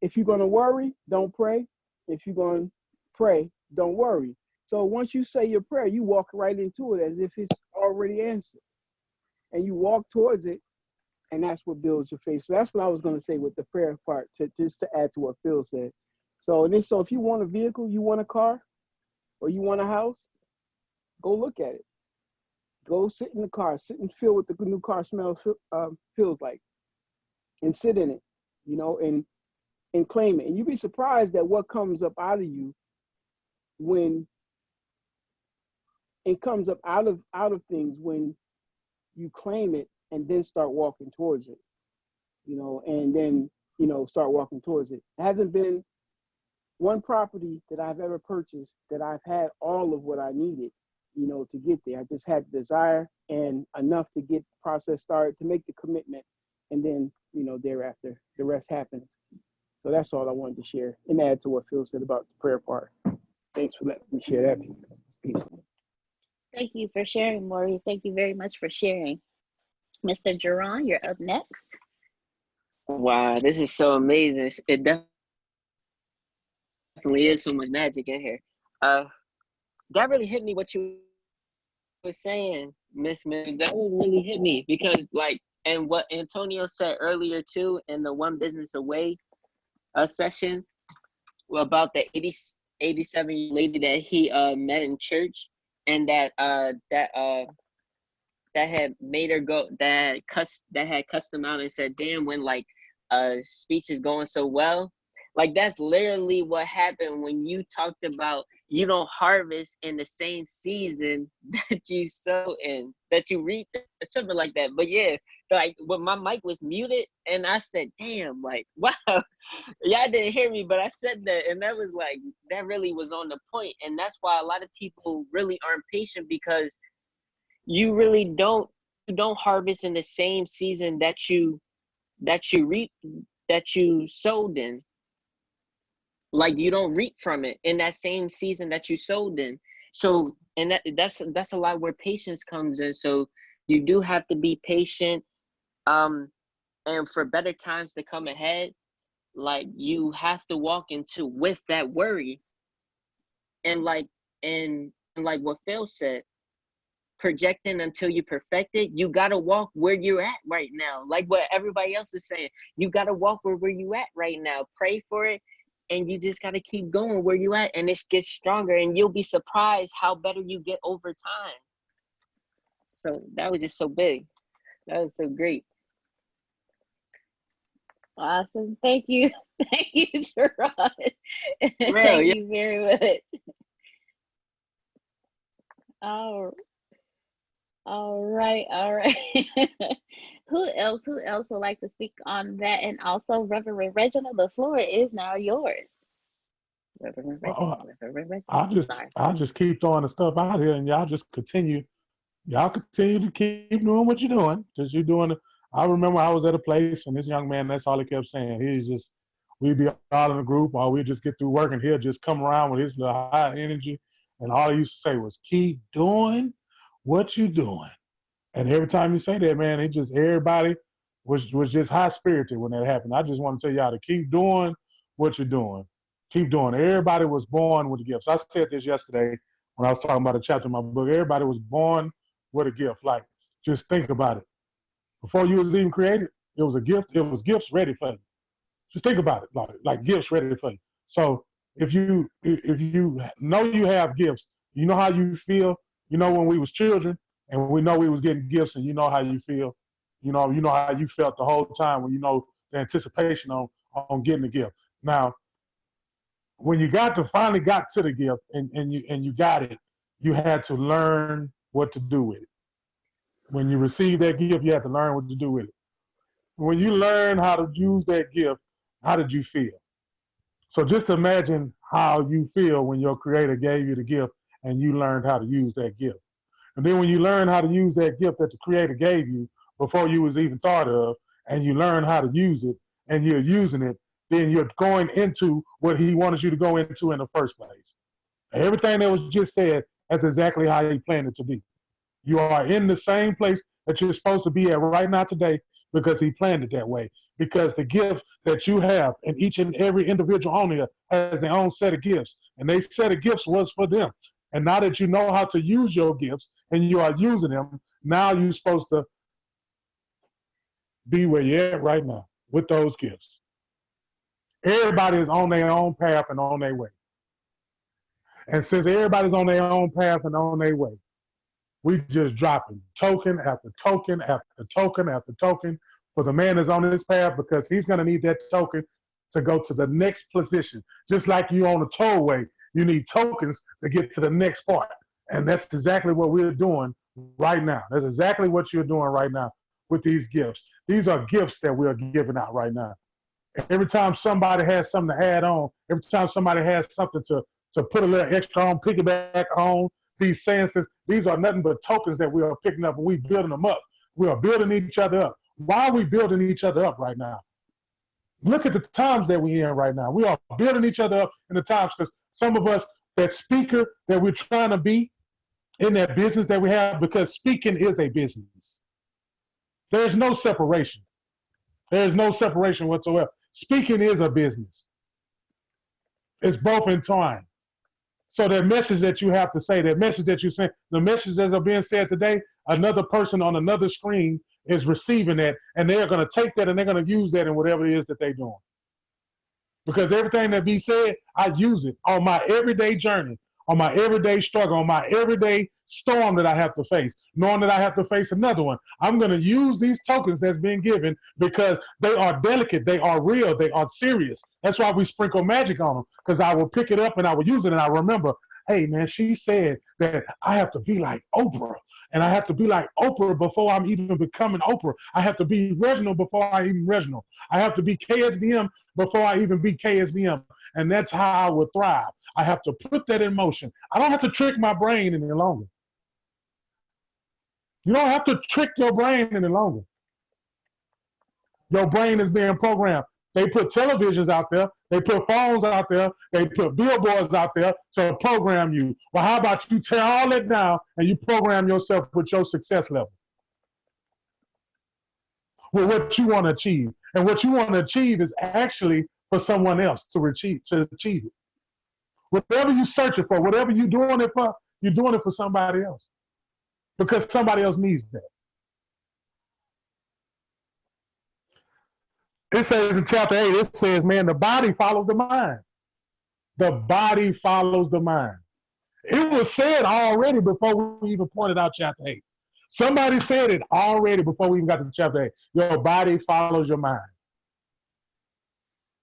If you're going to worry, don't pray. If you're going to pray, don't worry. So once you say your prayer, you walk right into it as if it's already answered. And you walk towards it, and that's what builds your faith. So that's what I was going to say with the prayer part, just to add to what Phil said. So if you want a vehicle, you want a car, or you want a house, go look at it. Go sit in the car, sit and feel what the new car smell feels like, and sit in it, and claim it. And you'd be surprised at what comes up out of you when it comes up out of things when you claim it and then start walking towards it, and then, start walking towards it. It hasn't been one property that I've ever purchased that I've had all of what I needed, to get there. I just had the desire and enough to get the process started, to make the commitment, and then, thereafter, the rest happens. So that's all I wanted to share, and add to what Phil said about the prayer part. Thanks for letting me share that. Peace. Thank you for sharing, Maurice. Thank you very much for sharing. Mr. Jerron, you're up next. Wow, this is so amazing. It definitely is so much magic in here. That really hit me what you were saying, Miss Mary. That really hit me because, and what Antonio said earlier too in the One Business Away session about the 87-year-old lady that he met in church, and that had made her go, that had cussed him out and said, damn, when speech is going so well. That's literally what happened when you talked about you don't harvest in the same season that you sow in, that you reap, something like that. But yeah, when my mic was muted and I said, damn, wow, y'all didn't hear me, but I said that, and that was that really was on the point. And that's why a lot of people really aren't patient, because you really don't harvest in the same season that you reap, that you sowed in. You don't reap from it in that same season that you sowed in. So, and that's a lot where patience comes in. So you do have to be patient, and for better times to come ahead, you have to walk into with that worry, and And like what Phil said, projecting until you perfect it, you gotta walk where you're at right now. Like what everybody else is saying, you gotta walk where you at right now. Pray for it, and you just gotta keep going where you at, and it gets stronger, and you'll be surprised how better you get over time. So that was just so big. That was so great. Awesome. Thank you. Thank you, Gerard. Real, Thank you very much. All right. Who else would like to speak on that? And also, Reverend Reginald, the floor is now yours. Reverend Reginald. Sorry. I'll just keep throwing the stuff out here, and y'all just continue. Y'all continue to keep doing what you're doing, because you're doing it. I remember I was at a place, and this young man, that's all he kept saying. He's just, we'd be all in a group, or we'd just get through work, and he'll just come around with his little high energy, and all he used to say was, keep doing what you're doing. And every time you say that, man, it just, everybody was just high spirited when that happened. I just want to tell y'all to keep doing what you're doing. Keep doing it. Everybody was born with a gift. So I said this yesterday when I was talking about a chapter in my book. Everybody was born with a gift. Like, just think about it. Before you was even created, it was a gift. It was gifts ready for you. Just think about it, like gifts ready for you. So if you know you have gifts, you know how you feel. You know when we was children, and we know we was getting gifts, and you know how you feel. You know how you felt the whole time when you know the anticipation on getting the gift. Now, when you finally got to the gift and you got it, you had to learn what to do with it. When you received that gift, you had to learn what to do with it. When you learn how to use that gift, how did you feel? So just imagine how you feel when your creator gave you the gift and you learned how to use that gift. And then when you learn how to use that gift that the creator gave you before you was even thought of, and you learn how to use it and you're using it, then you're going into what he wanted you to go into in the first place. Everything that was just said, that's exactly how he planned it to be. You are in the same place that you're supposed to be at right now today because he planned it that way. Because the gift that you have, and each and every individual on here has their own set of gifts. And they set of gifts was for them. And now that you know how to use your gifts and you are using them, now you're supposed to be where you're at right now with those gifts. Everybody is on their own path and on their way. And since everybody's on their own path and on their way, we just dropping token after token after token after token for the man that's on his path, because he's going to need that token to go to the next position. Just like you on a tollway, you need tokens to get to the next part. And that's exactly what we're doing right now. That's exactly what you're doing right now with these gifts. These are gifts that we're giving out right now. Every time somebody has something to add on, every time somebody has something to put a little extra on, piggyback on, these sentences, these are nothing but tokens that we are picking up and we building them up. We are building each other up. Why are we building each other up right now? Look at the times that we're in right now. We are building each other up in the times, because some of us, that speaker that we're trying to be in that business that we have, because speaking is a business. There's no separation. There's no separation whatsoever. Speaking is a business. It's both entwined. So that message that you have to say, that message that you say, the messages that are being said today, another person on another screen is receiving that, and they're going to take that and they're going to use that in whatever it is that they're doing. Because everything that be said, I use it on my everyday journey, on my everyday struggle, on my everyday storm that I have to face, knowing that I have to face another one. I'm going to use these tokens that's being given because they are delicate, they are real, they are serious. That's why we sprinkle magic on them, because I will pick it up and I will use it, and I remember, hey man, she said that I have to be like Oprah, and I have to be like Oprah before I'm even becoming Oprah. I have to be Reginald before I even Reginald. I have to be KSBM before I even be KSBM. And that's how I will thrive. I have to put that in motion. I don't have to trick my brain any longer. You don't have to trick your brain any longer. Your brain is being programmed. They put televisions out there. They put phones out there. They put billboards out there to program you. Well, how about you tear all that down and you program yourself with your success level, with what you want to achieve. And what you want to achieve is actually for someone else to achieve it. Whatever you're searching for, whatever you're doing it for somebody else. Because somebody else needs that. It says in chapter 8, it says, man, the body follows the mind. The body follows the mind. It was said already before we even pointed out chapter 8. Somebody said it already before we even got to chapter 8. Your body follows your mind.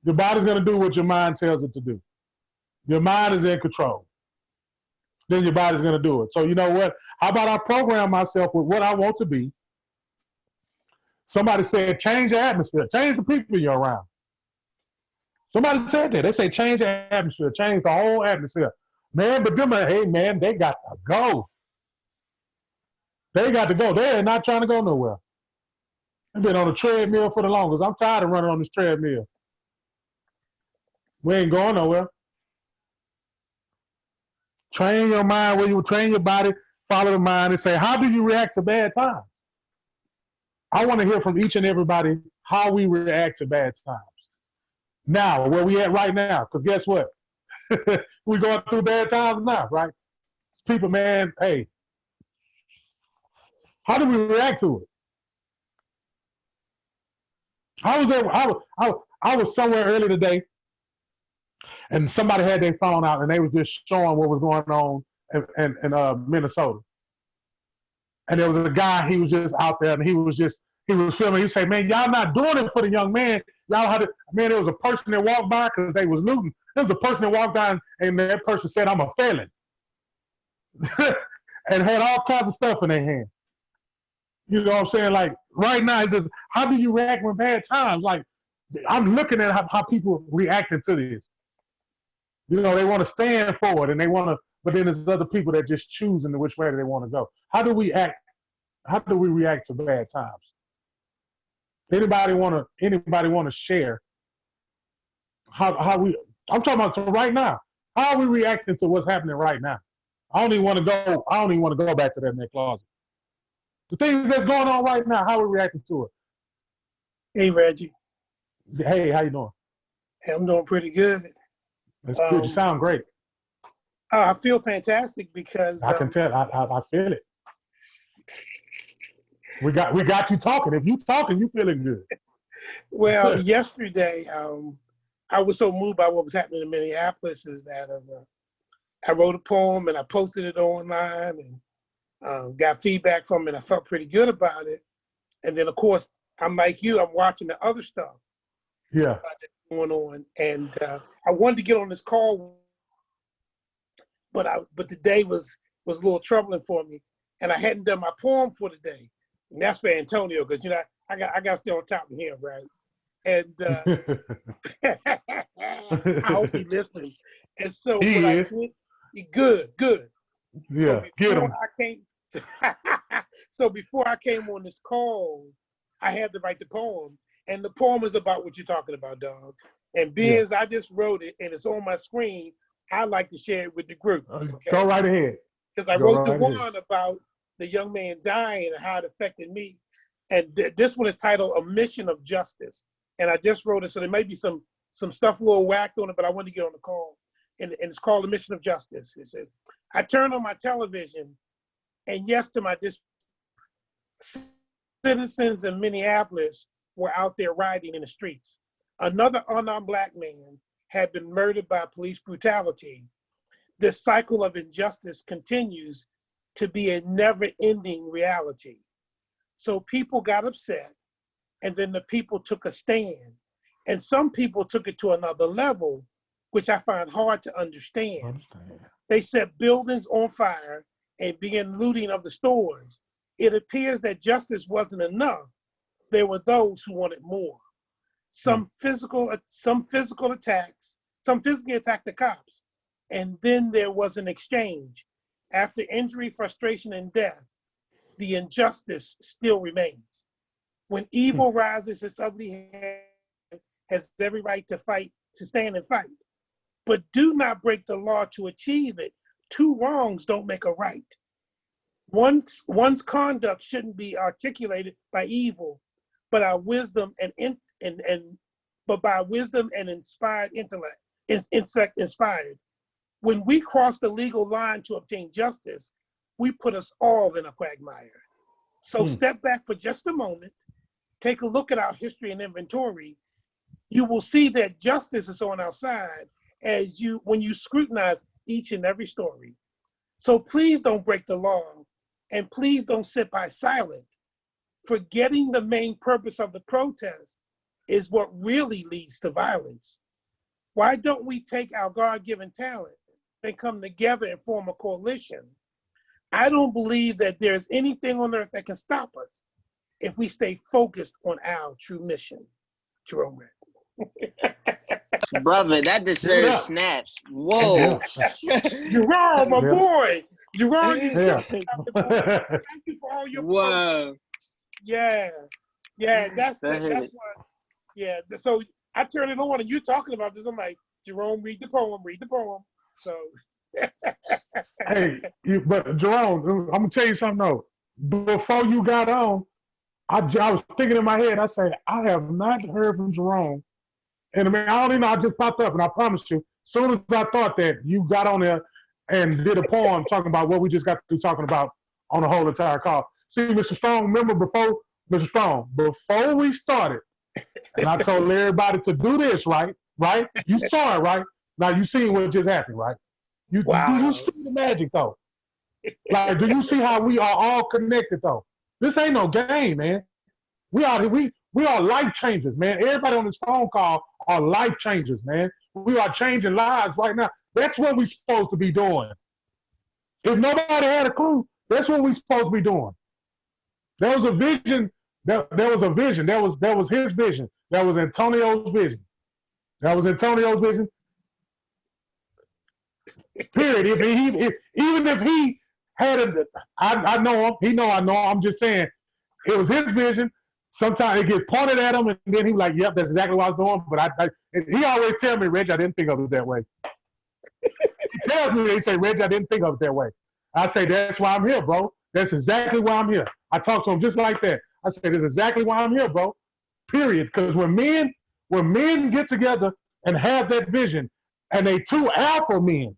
Your body's going to do what your mind tells it to do. Your mind is in control. Then your body's going to do it. So you know what? How about I program myself with what I want to be? Somebody said, change the atmosphere. Change the people you're around. Somebody said that. They say, change the atmosphere. Change the whole atmosphere. Man, but them, hey, man, they got to go. They got to go. They're not trying to go nowhere. They've been on a treadmill for the longest. I'm tired of running on this treadmill. We ain't going nowhere. Train your mind where you train your body, follow the mind, and say, how do you react to bad times? I want to hear from each and everybody how we react to bad times. Now, where we at right now, because guess what? We're going through bad times now, right? People, man, hey, how do we react to it? I was somewhere early today, and somebody had their phone out, and they was just showing what was going on in Minnesota. And there was a guy, he was just out there, and he was filming. He said, man, y'all not doing it for the young man. Y'all had to, man, there was a person that walked by because they was looting. There was a person that walked by, and that person said, I'm a felon. And had all kinds of stuff in their hand. You know what I'm saying? Like, right now, it's just, how do you react when bad times? Like, I'm looking at how people reacting to this. You know, they want to stand forward, and they want to, but then there's other people that just choose in which way they want to go. How do we react to bad times? Anybody want to share how we? I'm talking about to right now. How are we reacting to what's happening right now? I don't even want to go back to that in that closet. The things that's going on right now, how are we reacting to it? Hey, Reggie. Hey, how you doing? Hey, I'm doing pretty good. That's good. You sound great. I feel fantastic because I can tell. I feel it. We got you talking. If you talking, you feeling good. Well, yesterday, I was so moved by what was happening in Minneapolis is that I wrote a poem and I posted it online and got feedback from it. And I felt pretty good about it. And then, of course, I'm like you. I'm watching the other stuff. Yeah. That's going on, and I wanted to get on this call, but the day was a little troubling for me, and I hadn't done my poem for the day, and that's for Antonio because you know I got to stay on top of him, right? And I hope he's listening. And so he what is. I did, good. Yeah, get him. So before I came on this call, I had to write the poem. And the poem is about what you're talking about, dog. And being as I just wrote it and it's on my screen, I like to share it with the group. Okay? Go right ahead. Because I wrote the one about the young man dying and how it affected me. And this one is titled A Mission of Justice. And I just wrote it, so there may be some stuff a little whacked on it, but I wanted to get on the call. And it's called A Mission of Justice. It says, I turned on my television, and yes, to my citizens in Minneapolis were out there rioting in the streets. Another unarmed Black man had been murdered by police brutality. This cycle of injustice continues to be a never-ending reality. So people got upset, and then the people took a stand. And some people took it to another level, which I find hard to understand. They set buildings on fire and began looting of the stores. It appears that justice wasn't enough. There were those who wanted more. Some physically attacked the cops. And then there was an exchange. After injury, frustration, and death, the injustice still remains. When evil rises, its ugly head has every right to fight, to stand and fight. But do not break the law to achieve it. Two wrongs don't make a right. One's conduct shouldn't be articulated by evil, but by wisdom and inspired intellect. Inspired. When we cross the legal line to obtain justice, we put us all in a quagmire. So step back for just a moment, take a look at our history and inventory. You will see that justice is on our side when you scrutinize each and every story. So please don't break the law, and please don't sit by silent. Forgetting the main purpose of the protest is what really leads to violence. Why don't we take our God-given talent and come together and form a coalition? I don't believe that there's anything on earth that can stop us if we stay focused on our true mission. Jerome. Brother, that deserves snaps. Whoa. Jerome, my boy. Jerome, Yeah. thank you for all your Whoa. Yeah, that's what. Yeah, so I turn it on and you talking about this. I'm like, Jerome, read the poem. So. Hey, but Jerome, I'm gonna tell you something though. Before you got on, I was thinking in my head. I said, I have not heard from Jerome, and I mean, I don't even know. I just popped up, and I promise you, as soon as I thought that, you got on there and did a poem talking about what we just got to talking about on the whole entire call. See, Mr. Strong, remember before we started, and I told everybody to do this, right? You saw it, right? Now you see what just happened, right? Do you see the magic though? Like, do you see how we are all connected though? This ain't no game, man. We are life changers, man. Everybody on this phone call are life changers, man. We are changing lives right now. That's what we're supposed to be doing. If nobody had a clue, that's what we're supposed to be doing. There was a vision. There was a vision. That was his vision. That was Antonio's vision. Period. Even if he had I know him. He know I know him. I'm just saying, it was his vision. Sometimes it gets pointed at him, and then he's like, "Yep, that's exactly what I was doing." But he always tells me, "Reggie, I didn't think of it that way." He tells me, he say, "Reggie, I didn't think of it that way." I say, "That's why I'm here, bro. That's exactly why I'm here." I talk to him just like that. I say, "That's exactly why I'm here, bro." Period. Because when men get together and have that vision, and they two alpha men.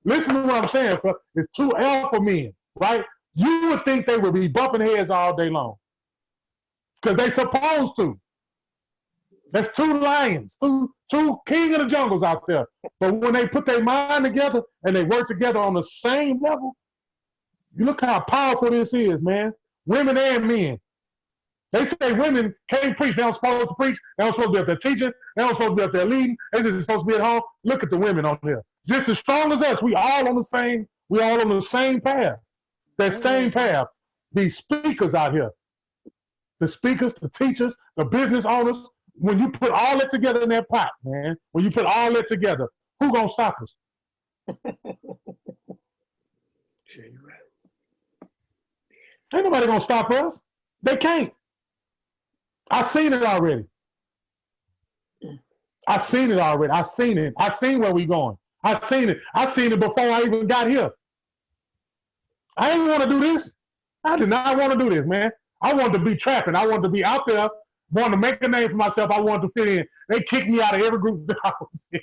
Listen to what I'm saying, bro. It's two alpha men, right? You would think they would be bumping heads all day long. Because they supposed to. That's two lions, two king of the jungles out there. But when they put their mind together and they work together on the same level, you look how powerful this is, man. Women and men. They say women can't preach. They don't supposed to preach. They don't supposed to be up there teaching. They don't supposed to be up there leading. They just supposed to be at home. Look at the women on here. Just as strong as us. We all on the same path. That same path. These speakers out here. The speakers, the teachers, the business owners. When you put all that together in that pot, man. When you put all that together, who gonna stop us? Sure, you're right. Ain't nobody gonna stop us. They can't. I seen it already. I seen it. I seen where we going. I seen it before I even got here. I didn't want to do this. I did not want to do this, man. I wanted to be trapping. I wanted to be out there, wanted to make a name for myself. I wanted to fit in. They kicked me out of every group that I was in.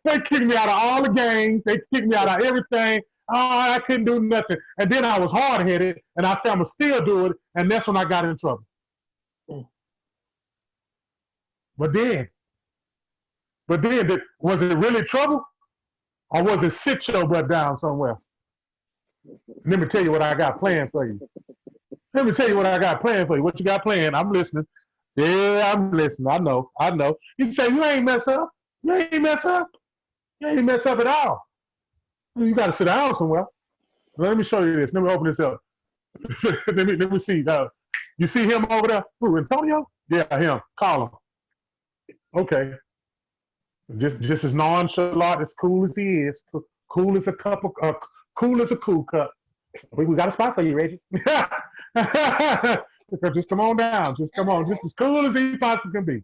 They kicked me out of all the games. They kicked me out of everything. Oh, I couldn't do nothing. And then I was hard-headed, and I said, I'm going to still do it, and that's when I got in trouble. But then, was it really trouble? Or was it sit your butt down somewhere? Let me tell you what I got planned for you. What you got planned? I'm listening. Yeah, I'm listening. I know. You say, you ain't mess up. You ain't mess up at all. You got to sit down somewhere. Let me show you this. Let me open this up. let me see. You see him over there? Who, Antonio? Yeah, him. Call him. Okay. Just as nonchalant, as cool as he is. Cool as a cool cup. We got a spot for you, Reggie. Just come on down. Just come on. Just as cool as he possibly can be.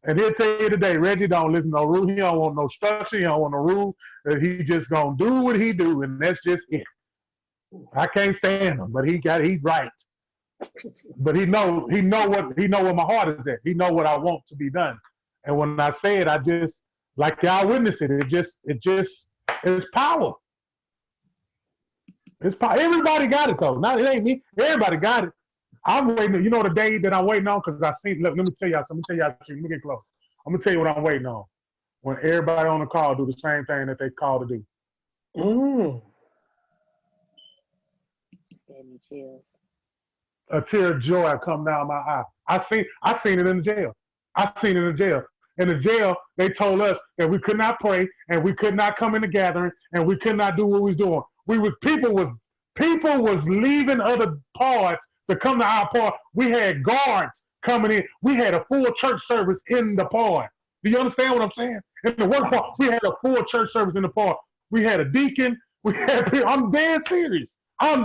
And he'll tell you today, Reggie don't listen to no rule. He don't want no structure. He don't want no rule. He just gonna do what he do, and that's just it. I can't stand him, but he's right. But he know where my heart is at. He know what I want to be done. And when I say it, I Like y'all witness it. It's power. It's power. Everybody got it though. Not it ain't me. Everybody got it. I'm waiting. You know the day that I'm waiting on because I see. Look, let me tell y'all something. Let me get close. I'm gonna tell you what I'm waiting on. When everybody on the call do the same thing that they call to do. Gave me chills. A tear of joy come down my eye. I seen it in the jail. I seen it in the jail. In the jail, they told us that we could not pray and we could not come in the gathering and we could not do what we was doing. People was leaving other parts to come to our part. We had guards coming in. We had a full church service in the part. Do you understand what I'm saying? In the work part, we had a full church service in the part. We had a deacon. We had people. I'm dead serious. I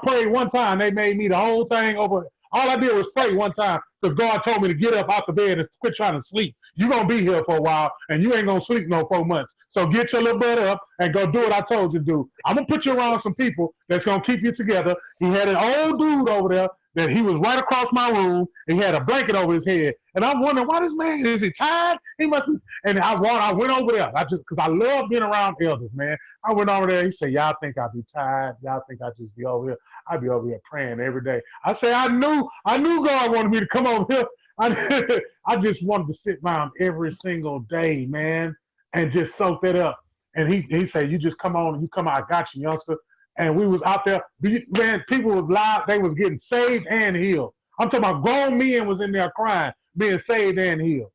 prayed one time. They made me the whole thing over. All I did was pray one time because God told me to get up out the bed and quit trying to sleep. You're going to be here for a while, and you ain't going to sleep no 4 months. So get your little butt up and go do what I told you to do. I'm going to put you around some people that's going to keep you together. He had an old dude over there that he was right across my room. He had a blanket over his head. And I'm wondering, why this man, is he tired? He must be. And I went over there. Because I love being around elders, man. I went over there. He said, y'all think I'd be tired? Y'all think I'd just be over here? I'd be over here praying every day. I say, I knew God wanted me to come over here. I just wanted to sit around every single day, man, and just soak that up. And he said, you just come on and you come out. I got you, youngster. And we was out there, man, people was live. They was getting saved and healed. I'm talking about grown men was in there crying, being saved and healed.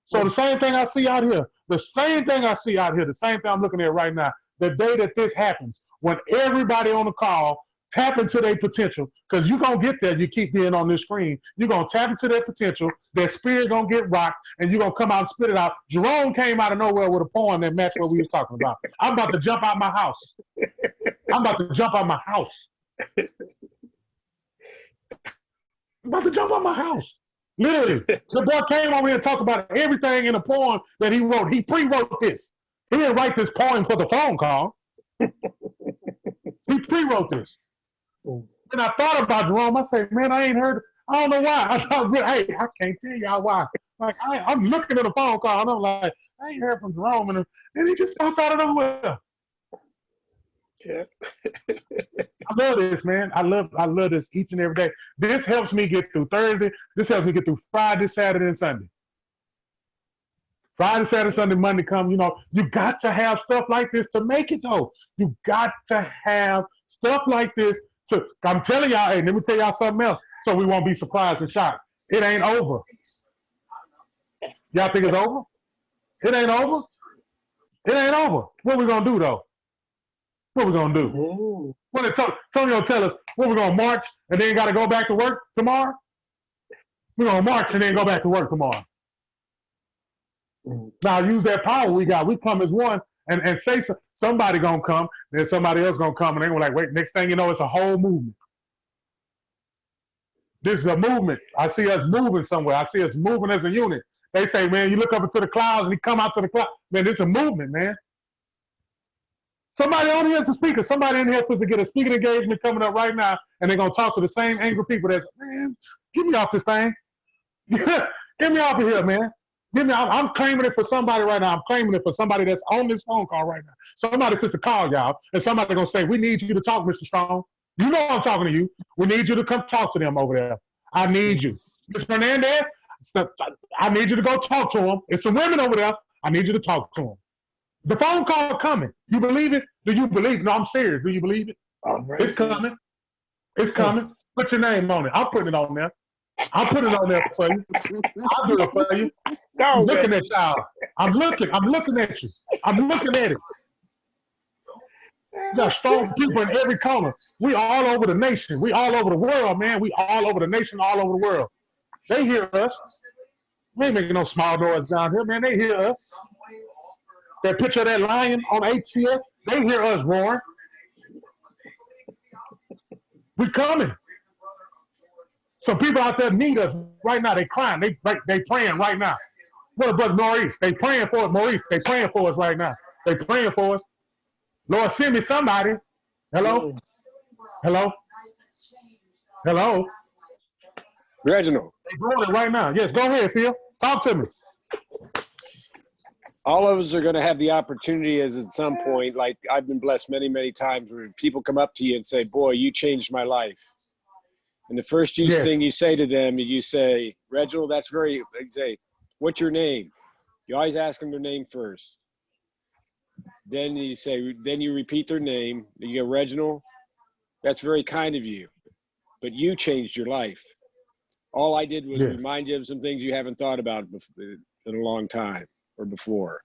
So the same thing I see out here, the same thing I'm looking at right now, the day that this happens, when everybody on the call tap into their potential, because you're going to get there, you keep being on this screen, you're going to tap into their potential, their spirit going to get rocked, and you're going to come out and spit it out. Jerome came out of nowhere with a poem that matched what we was talking about. I'm about to jump out my house. Literally. The boy came over here and talked about everything in the poem that he wrote. He pre-wrote this. He didn't write this poem for the phone call. He pre-wrote this. And I thought about Jerome. I said, man, I ain't heard. I don't know why. I thought, hey, I can't tell y'all why. Like, I'm looking at the phone call and I'm like, I ain't heard from Jerome. And he just thought it over. Yeah. I love this, man. I love this each and every day. This helps me get through Thursday. This helps me get through Friday, Saturday, and Sunday. Friday, Saturday, Sunday, Monday come, you got to have stuff like this to make it, though. You got to have stuff like this to, I'm telling y'all, hey, let me tell y'all something else so we won't be surprised and shocked. It ain't over. Y'all think it's over? It ain't over? It ain't over. What we gonna do, though? What we gonna do? Ooh. What did Tonyo tell us? What we gonna march and then gotta go back to work tomorrow? We're gonna march and then go back to work tomorrow. Now use that power we got. We come as one and say somebody gonna come, then somebody else gonna come, and they gonna like, wait, next thing you know, it's a whole movement. This is a movement. I see us moving somewhere. I see us moving as a unit. They say, man, you look up into the clouds and you come out to the clouds. Man, this is a movement, man. Somebody on here is a speaker. Somebody in here supposed to get a speaking engagement coming up right now, and they're gonna talk to the same angry people that's, man, get me off this thing. Get me off of here, man. I'm claiming it for somebody right now. I'm claiming it for somebody that's on this phone call right now. Somebody supposed to call y'all, and somebody gonna say, we need you to talk, Mr. Strong. You know I'm talking to you. We need you to come talk to them over there. I need you. Mr. Hernandez, I need you to go talk to them. It's some women over there. I need you to talk to them. The phone call coming. You believe it? Do you believe it? No, I'm serious. Do you believe it? Right. It's coming. It's coming. Put your name on it. I'm putting it on there. I'll put it on there for you. I'll do it for you. I'm looking at y'all. I'm looking at you. I'm looking at it. You got strong people in every corner. We all over the nation. We all over the world, man. We all over the nation, all over the world. They hear us. We ain't making no small noise down here, man. They hear us. That picture of that lion on HTS, they hear us roaring. We coming. Some people out there need us right now. They crying. They praying right now. What about Maurice? They praying for it. Maurice, they praying for us right now. They praying for us. Lord, send me somebody. Hello? Hello? Hello? Reginald. They doing it right now. Yes, go ahead, Phil. Talk to me. All of us are going to have the opportunity as at some point, like I've been blessed many, many times where people come up to you and say, boy, you changed my life. And the first thing you say to them, you say, Reginald, that's very, they say, what's your name? You always ask them their name first. Then you say, then you repeat their name. You go, Reginald, that's very kind of you, but you changed your life. All I did was remind you of some things you haven't thought about in a long time or before.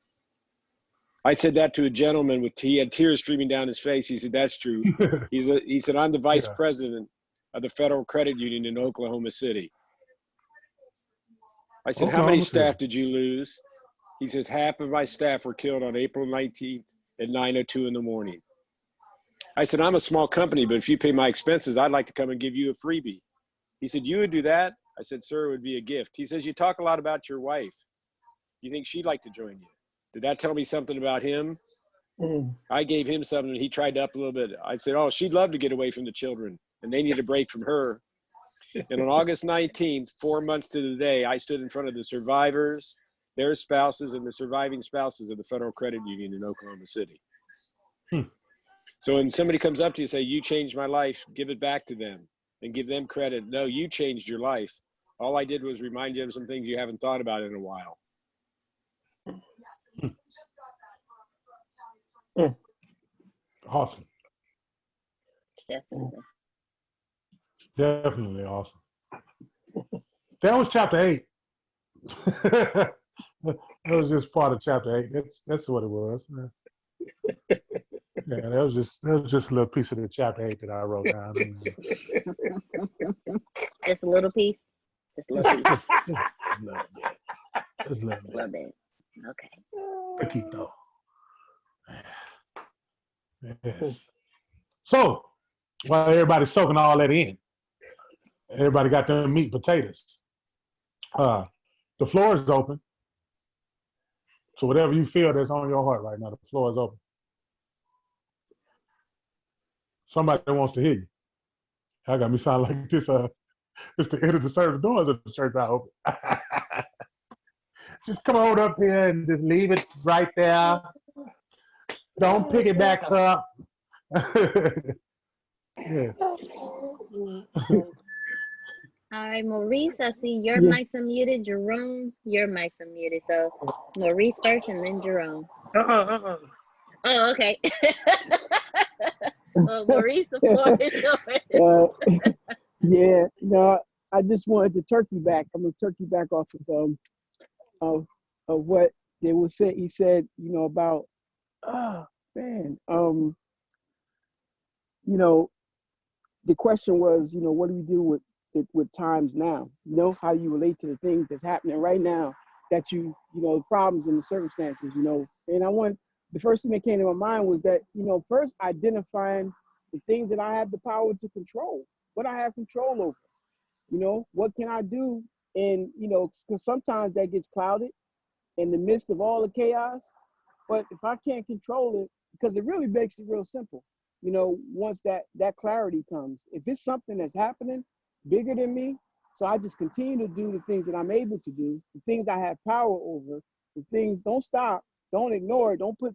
I said that to a gentleman he had tears streaming down his face. He said, that's true. He said, I'm the vice president of the Federal Credit Union in Oklahoma City. I said, how many staff did you lose? He says, half of my staff were killed on April 19th at 9:02 in the morning. I said, I'm a small company, but if you pay my expenses, I'd like to come and give you a freebie. He said, you would do that? I said, sir, it would be a gift. He says, you talk a lot about your wife. You think she'd like to join you? Did that tell me something about him? I gave him something and he tried to up a little bit. I said, oh, she'd love to get away from the children and they need a break from her. And on August 19th, 4 months to the day, I stood in front of the survivors, their spouses, and the surviving spouses of the Federal Credit Union in Oklahoma City. So when somebody comes up to you and say, you changed my life, give it back to them and give them credit. No, you changed your life. All I did was remind you of some things you haven't thought about in a while. Awesome. Definitely awesome. That was chapter 8. That was just part of chapter 8. That's what it was. Yeah, that was just a little piece of the chapter 8 that I wrote down. Just a little piece. Just a little piece. Just a little bit. Okay. Petito. Yes. So, while everybody's soaking all that in, everybody got their meat and potatoes. The floor is open. So whatever you feel that's on your heart right now, the floor is open. Somebody wants to hear you. I got me sound like this. It's the end of the service. The doors of the church are open. Just come on up here and just leave it right there. Don't pick it back up. Yeah. All right, Maurice, I see your mic's unmuted. Jerome, your mic's unmuted. So Maurice first and then Jerome. Oh, okay. Well, Maurice, the floor is yours. Yeah, no, I just wanted to turkey back. I'm gonna turkey back off of what they was say. He said, you know, about you know, the question was, you know, what do we do with times now? You know, how do you relate to the things that's happening right now that you know, the problems and the circumstances, you know? And the first thing that came to my mind was that, you know, first identifying the things that I have the power to control, what I have control over, you know, what can I do? And, you know, because sometimes that gets clouded in the midst of all the chaos. But if I can't control it, because it really makes it real simple, you know, once that clarity comes, if it's something that's happening bigger than me, so I just continue to do the things that I'm able to do, the things I have power over, the things, don't stop, don't ignore it, don't put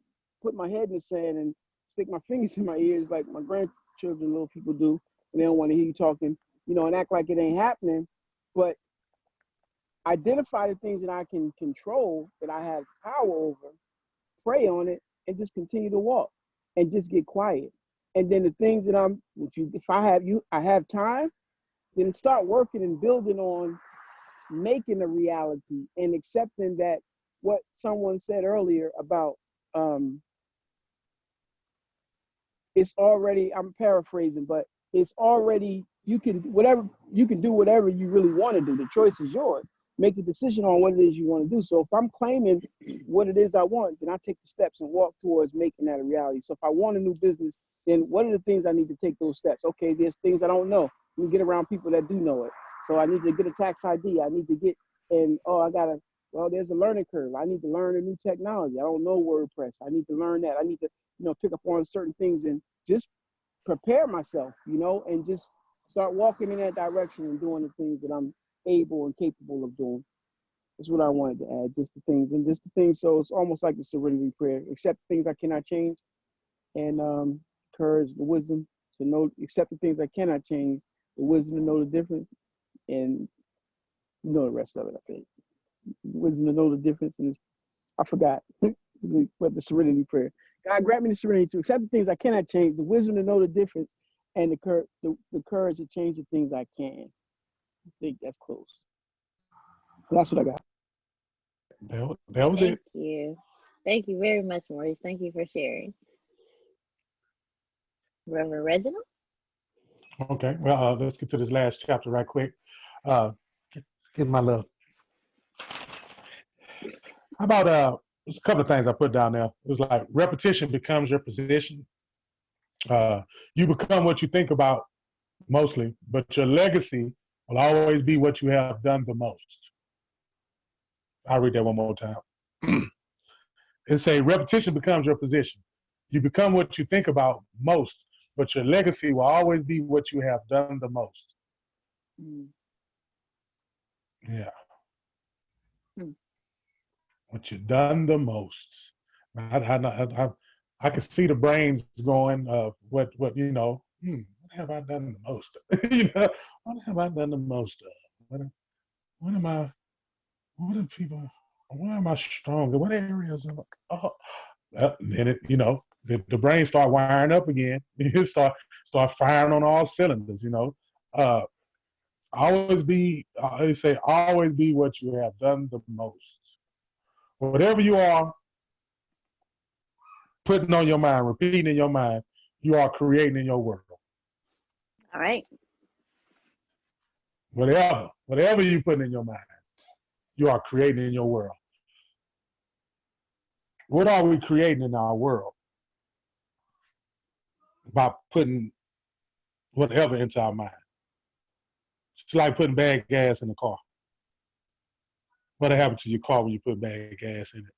my head in the sand and stick my fingers in my ears like my grandchildren, little people do, and they don't want to hear you talking, you know, and act like it ain't happening. But identify the things that I can control, that I have power over, pray on it, and just continue to walk and just get quiet. And then the things that if I have time, then start working and building on making a reality and accepting that what someone said earlier about it's already, I'm paraphrasing, but it's already, you can do whatever you really want to do. The choice is yours. Make the decision on what it is you want to do. So if I'm claiming what it is I want, then I take the steps and walk towards making that a reality. So if I want a new business, then what are the things I need to take those steps? Okay, there's things I don't know. We get around people that do know it. So I need to get a tax ID. I need to get, there's a learning curve. I need to learn a new technology. I don't know WordPress. I need to learn that. I need to, you know, pick up on certain things and just prepare myself, you know, and just start walking in that direction and doing the things that I'm able and capable of doing. That's what I wanted to add. Just the things. So it's almost like the serenity prayer. Accept things I cannot change, and courage, the wisdom to know. Accept the things I cannot change, the wisdom to know the difference, and you know the rest of it. I think wisdom to know the difference, and I forgot. But the serenity prayer. God grant me the serenity to accept the things I cannot change, the wisdom to know the difference, and the courage to change the things I can. I think that's close. That's what I got. That was Thank it. you. Thank you very much, Maurice. Thank you for sharing. Reverend Reginald? Okay. Well, let's get to this last chapter right quick. Get my little. How about there's a couple of things I put down there. It was like repetition becomes your position. You become what you think about mostly, but your legacy will always be what you have done the most. I'll read that one more time. It's a repetition becomes your position. You become what you think about most, but your legacy will always be what you have done the most. Mm. Yeah. Mm. What you've done the most. I can see the brains going, what what have I done the most? What have I done the most of? What am I, what are people, where am I strong? What areas then the brain start wiring up again. It start firing on all cylinders, Uh, they say always be what you have done the most. Whatever you are putting on your mind, repeating in your mind, you are creating in your world. All right. Whatever you put in your mind, you are creating in your world. What are we creating in our world? By putting whatever into our mind. It's like putting bad gas in the car. What happened to your car when you put bad gas in it?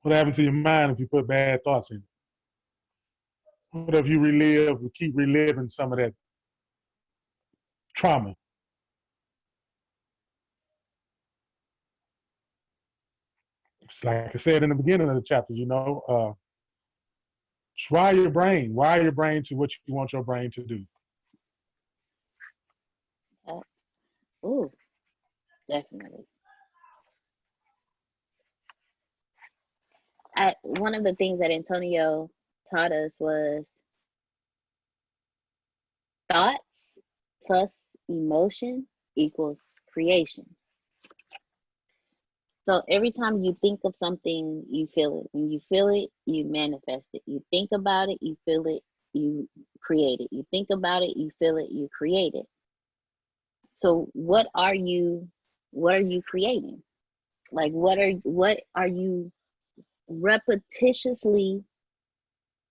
What happened to your mind if you put bad thoughts in it? What if you keep reliving some of that trauma? It's like I said in the beginning of the chapter, wire your brain to what you want your brain to do. Ooh, definitely. One of the things that Antonio taught us was thoughts plus emotion equals creation. So every time you think of something, you feel it. When you feel it, you manifest it. You think about it, you feel it, you create it. You think about it, you feel it, you create it. So what are you creating? Like what are you repetitiously,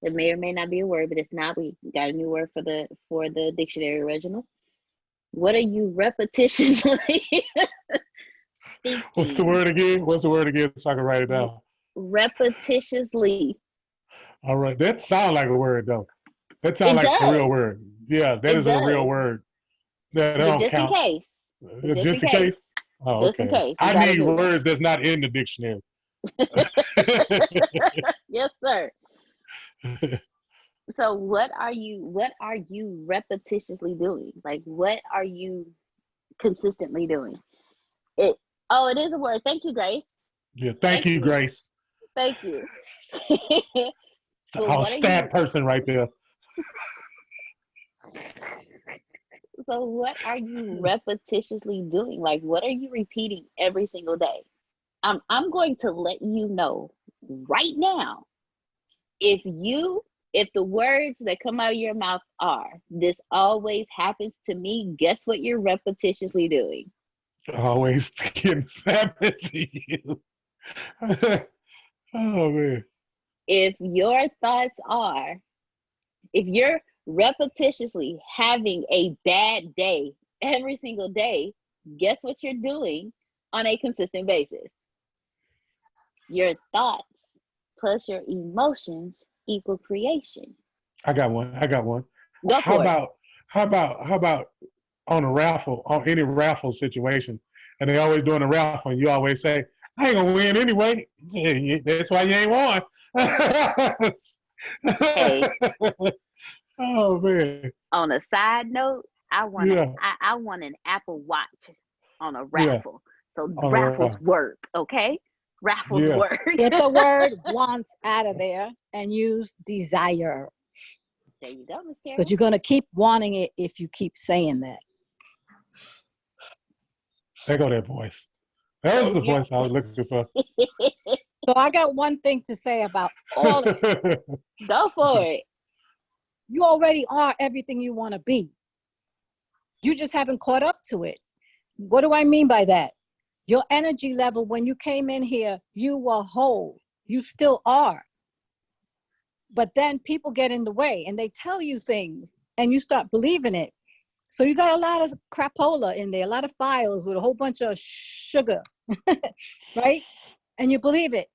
it may or may not be a word, but if not, we got a new word for the dictionary, Reginald. What are you repetitiously thinking? What's the word again so I can write it down? Repetitiously. All right. That sounds like a word though. That sounds like a real word. Yeah, that is a real word. That don't just count. in case. Just in case? Oh, just okay. in case. I need words that's not in the dictionary. Yes, sir. So what are you repetitiously doing? Like what are you consistently doing? It is a word. Thank you, Grace. Yeah, thank you, Grace. Thank you. A stat person right there. So what are you repetitiously doing? Like what are you repeating every single day? I'm going to let you know right now, if the words that come out of your mouth are, this always happens to me, guess what you're repetitiously doing? Always getting happen to you. Oh man. If your thoughts are, if you're repetitiously having a bad day every single day, guess what you're doing on a consistent basis? Your thoughts plus your emotions equal creation. I got one. Go How for it. about on any raffle situation, and they always doing a raffle, and you always say, I ain't gonna win anyway. That's why you ain't won. Hey, Oh man. on a side note, I want Yeah. I want an Apple Watch on a Yeah. raffle. So On a raffles raffle. work, okay? Raffles Yeah. work. Get the word wants out of there and use desire. There you go, Miss Carol. Because you're going to keep wanting it if you keep saying that. There go that voice. That was the Yeah. voice I was looking for. So I got one thing to say about all of it. Go for it. You already are everything you want to be. You just haven't caught up to it. What do I mean by that? Your energy level when you came in here, you were whole. You still are. But then people get in the way and they tell you things and you start believing it. So you got a lot of crapola in there, a lot of files with a whole bunch of sugar, right? And you believe it.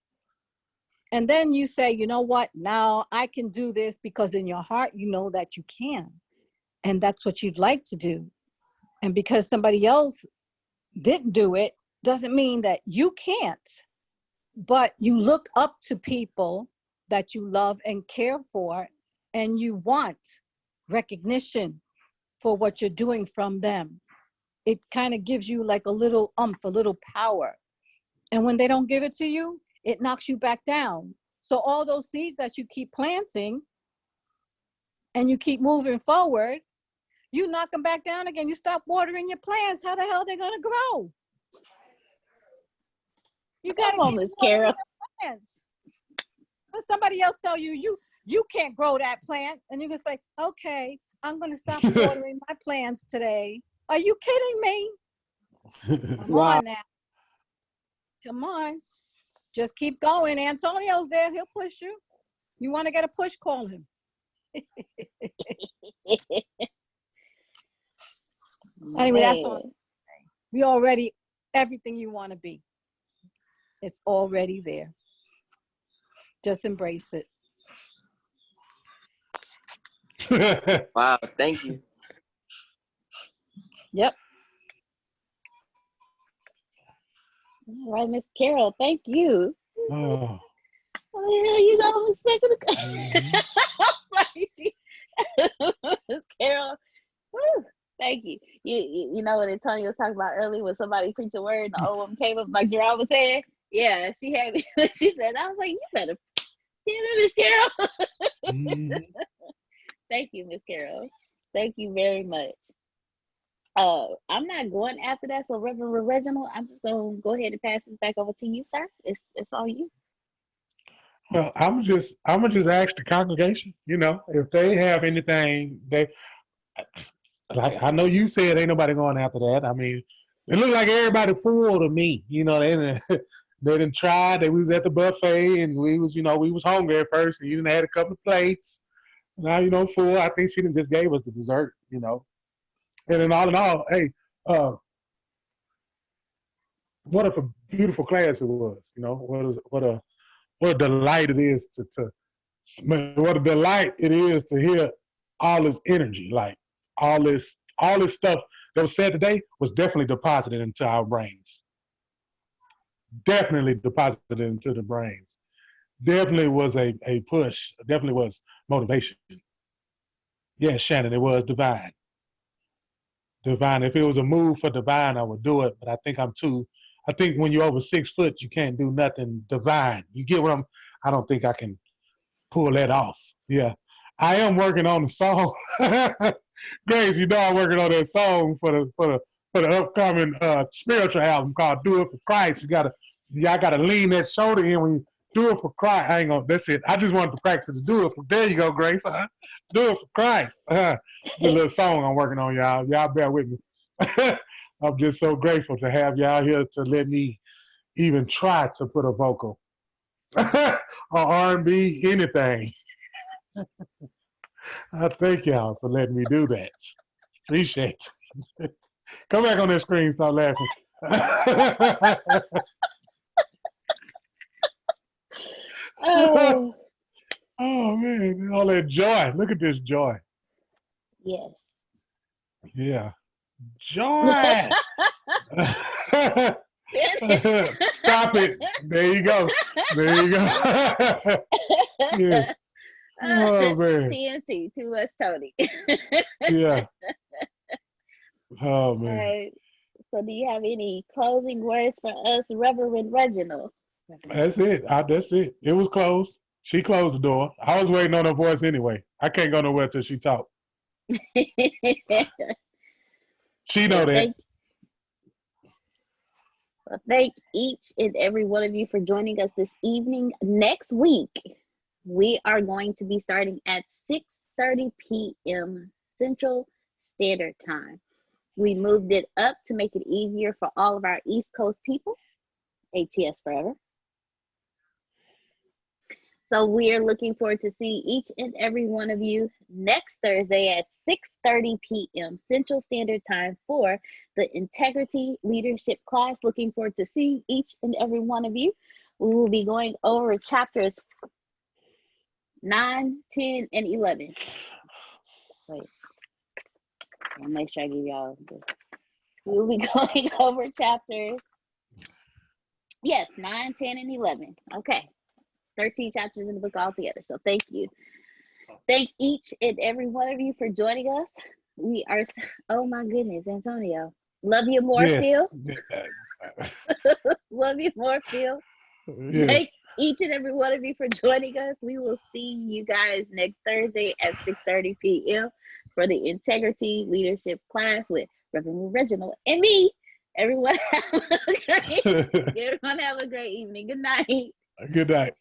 And then you say, you know what? Now I can do this, because in your heart, you know that you can. And that's what you'd like to do. And because somebody else didn't do it, doesn't mean that you can't. But you look up to people that you love and care for, and you want recognition for what you're doing from them. It kind of gives you like a little a little power. And when they don't give it to you, it knocks you back down. So all those seeds that you keep planting and you keep moving forward, you knock them back down again. You stop watering your plants. How the hell are they going to grow? You got to Come on, keep Miss watering Carol. your plants. But somebody else tell you can't grow that plant, and you can say, okay, I'm going to stop watering my plants today. Are you kidding me? Come Wow. on now. Come on. Just keep going. Antonio's there. He'll push you. You want to get a push, call him. Anyway, that's all. We already, everything you want to be. It's already there. Just embrace it. Wow, thank you. Yep. All right, Miss Carol, thank you. Oh. Oh, you know, Mhm. Miss Carol, woo, thank you. You know what Antonio was talking about earlier when somebody preached a word and the old woman came up like Gerard was saying? Yeah, she had me. She said, I was like, you better, Miss Carol. Mhm. Thank you, Miss Carol. Thank you very much. I'm not going after that, so Reverend Reginald, I'm just gonna go ahead and pass this back over to you, sir. It's all you. Well, I'm just ask the congregation, if they have anything like I know you said ain't nobody going after that. I mean, it looked like everybody full to me. They didn't try. They was at the buffet and we was hungry at first and you didn't had a couple of plates. Now, full. I think she didn't just gave us the dessert, And then all in all, hey, what a beautiful class it was, what a delight it is what a delight it is to hear all this energy, like all this stuff that was said today was definitely deposited into our brains. Definitely deposited into the brains. Definitely was a push. Definitely was motivation. Yes, Shannon, it was divine. Divine. If it was a move for divine, I would do it. But I think when you're over 6 foot, you can't do nothing divine. You get what I don't think I can pull that off. Yeah. I am working on the song. Grace, I'm working on that song for the upcoming spiritual album called Do It for Christ. Y'all gotta lean that shoulder in when you do it for Christ. I ain't gonna, that's it. I just wanted to practice to do it for, there you go, Grace. Do it for Christ. It's a little song I'm working on, y'all. Y'all bear with me. I'm just so grateful to have y'all here to let me even try to put a vocal or R&B, anything. I thank y'all for letting me do that. Appreciate it. Come back on that screen, start laughing. Oh, Oh man, all that joy. Look at this joy. yes. Yeah. Joy. Stop it. There you go. There you go. Yes. Oh man. TNT, too much Tony. Yeah. Oh All man. right. So do you have any closing words for us, Reverend Reginald? That's it. That's it. It was closed. She closed the door. I was waiting on her voice anyway. I can't go nowhere till she talk. She know that. Thank each and every one of you for joining us this evening. Next week, we are going to be starting at 6:30 p.m. Central Standard Time. We moved it up to make it easier for all of our East Coast people. ATS forever. So we are looking forward to seeing each and every one of you next Thursday at 6:30 p.m. Central Standard Time for the Integrity Leadership class. Looking forward to seeing each and every one of you. We will be going over chapters 9, 10, and 11. Wait, I'll make sure I give y'all this. We will be going over chapters, yes, 9, 10, and 11. Okay. 13 chapters in the book altogether. So thank you. Thank each and every one of you for joining us. We are, oh my goodness, Antonio. Love you more, Yes. Phil. Love you more, Phil. Yes. Thank each and every one of you for joining us. We will see you guys next Thursday at 6:30 p.m. for the Integrity Leadership class with Reverend Reginald and me. Everyone have a great evening. Good night. Good night.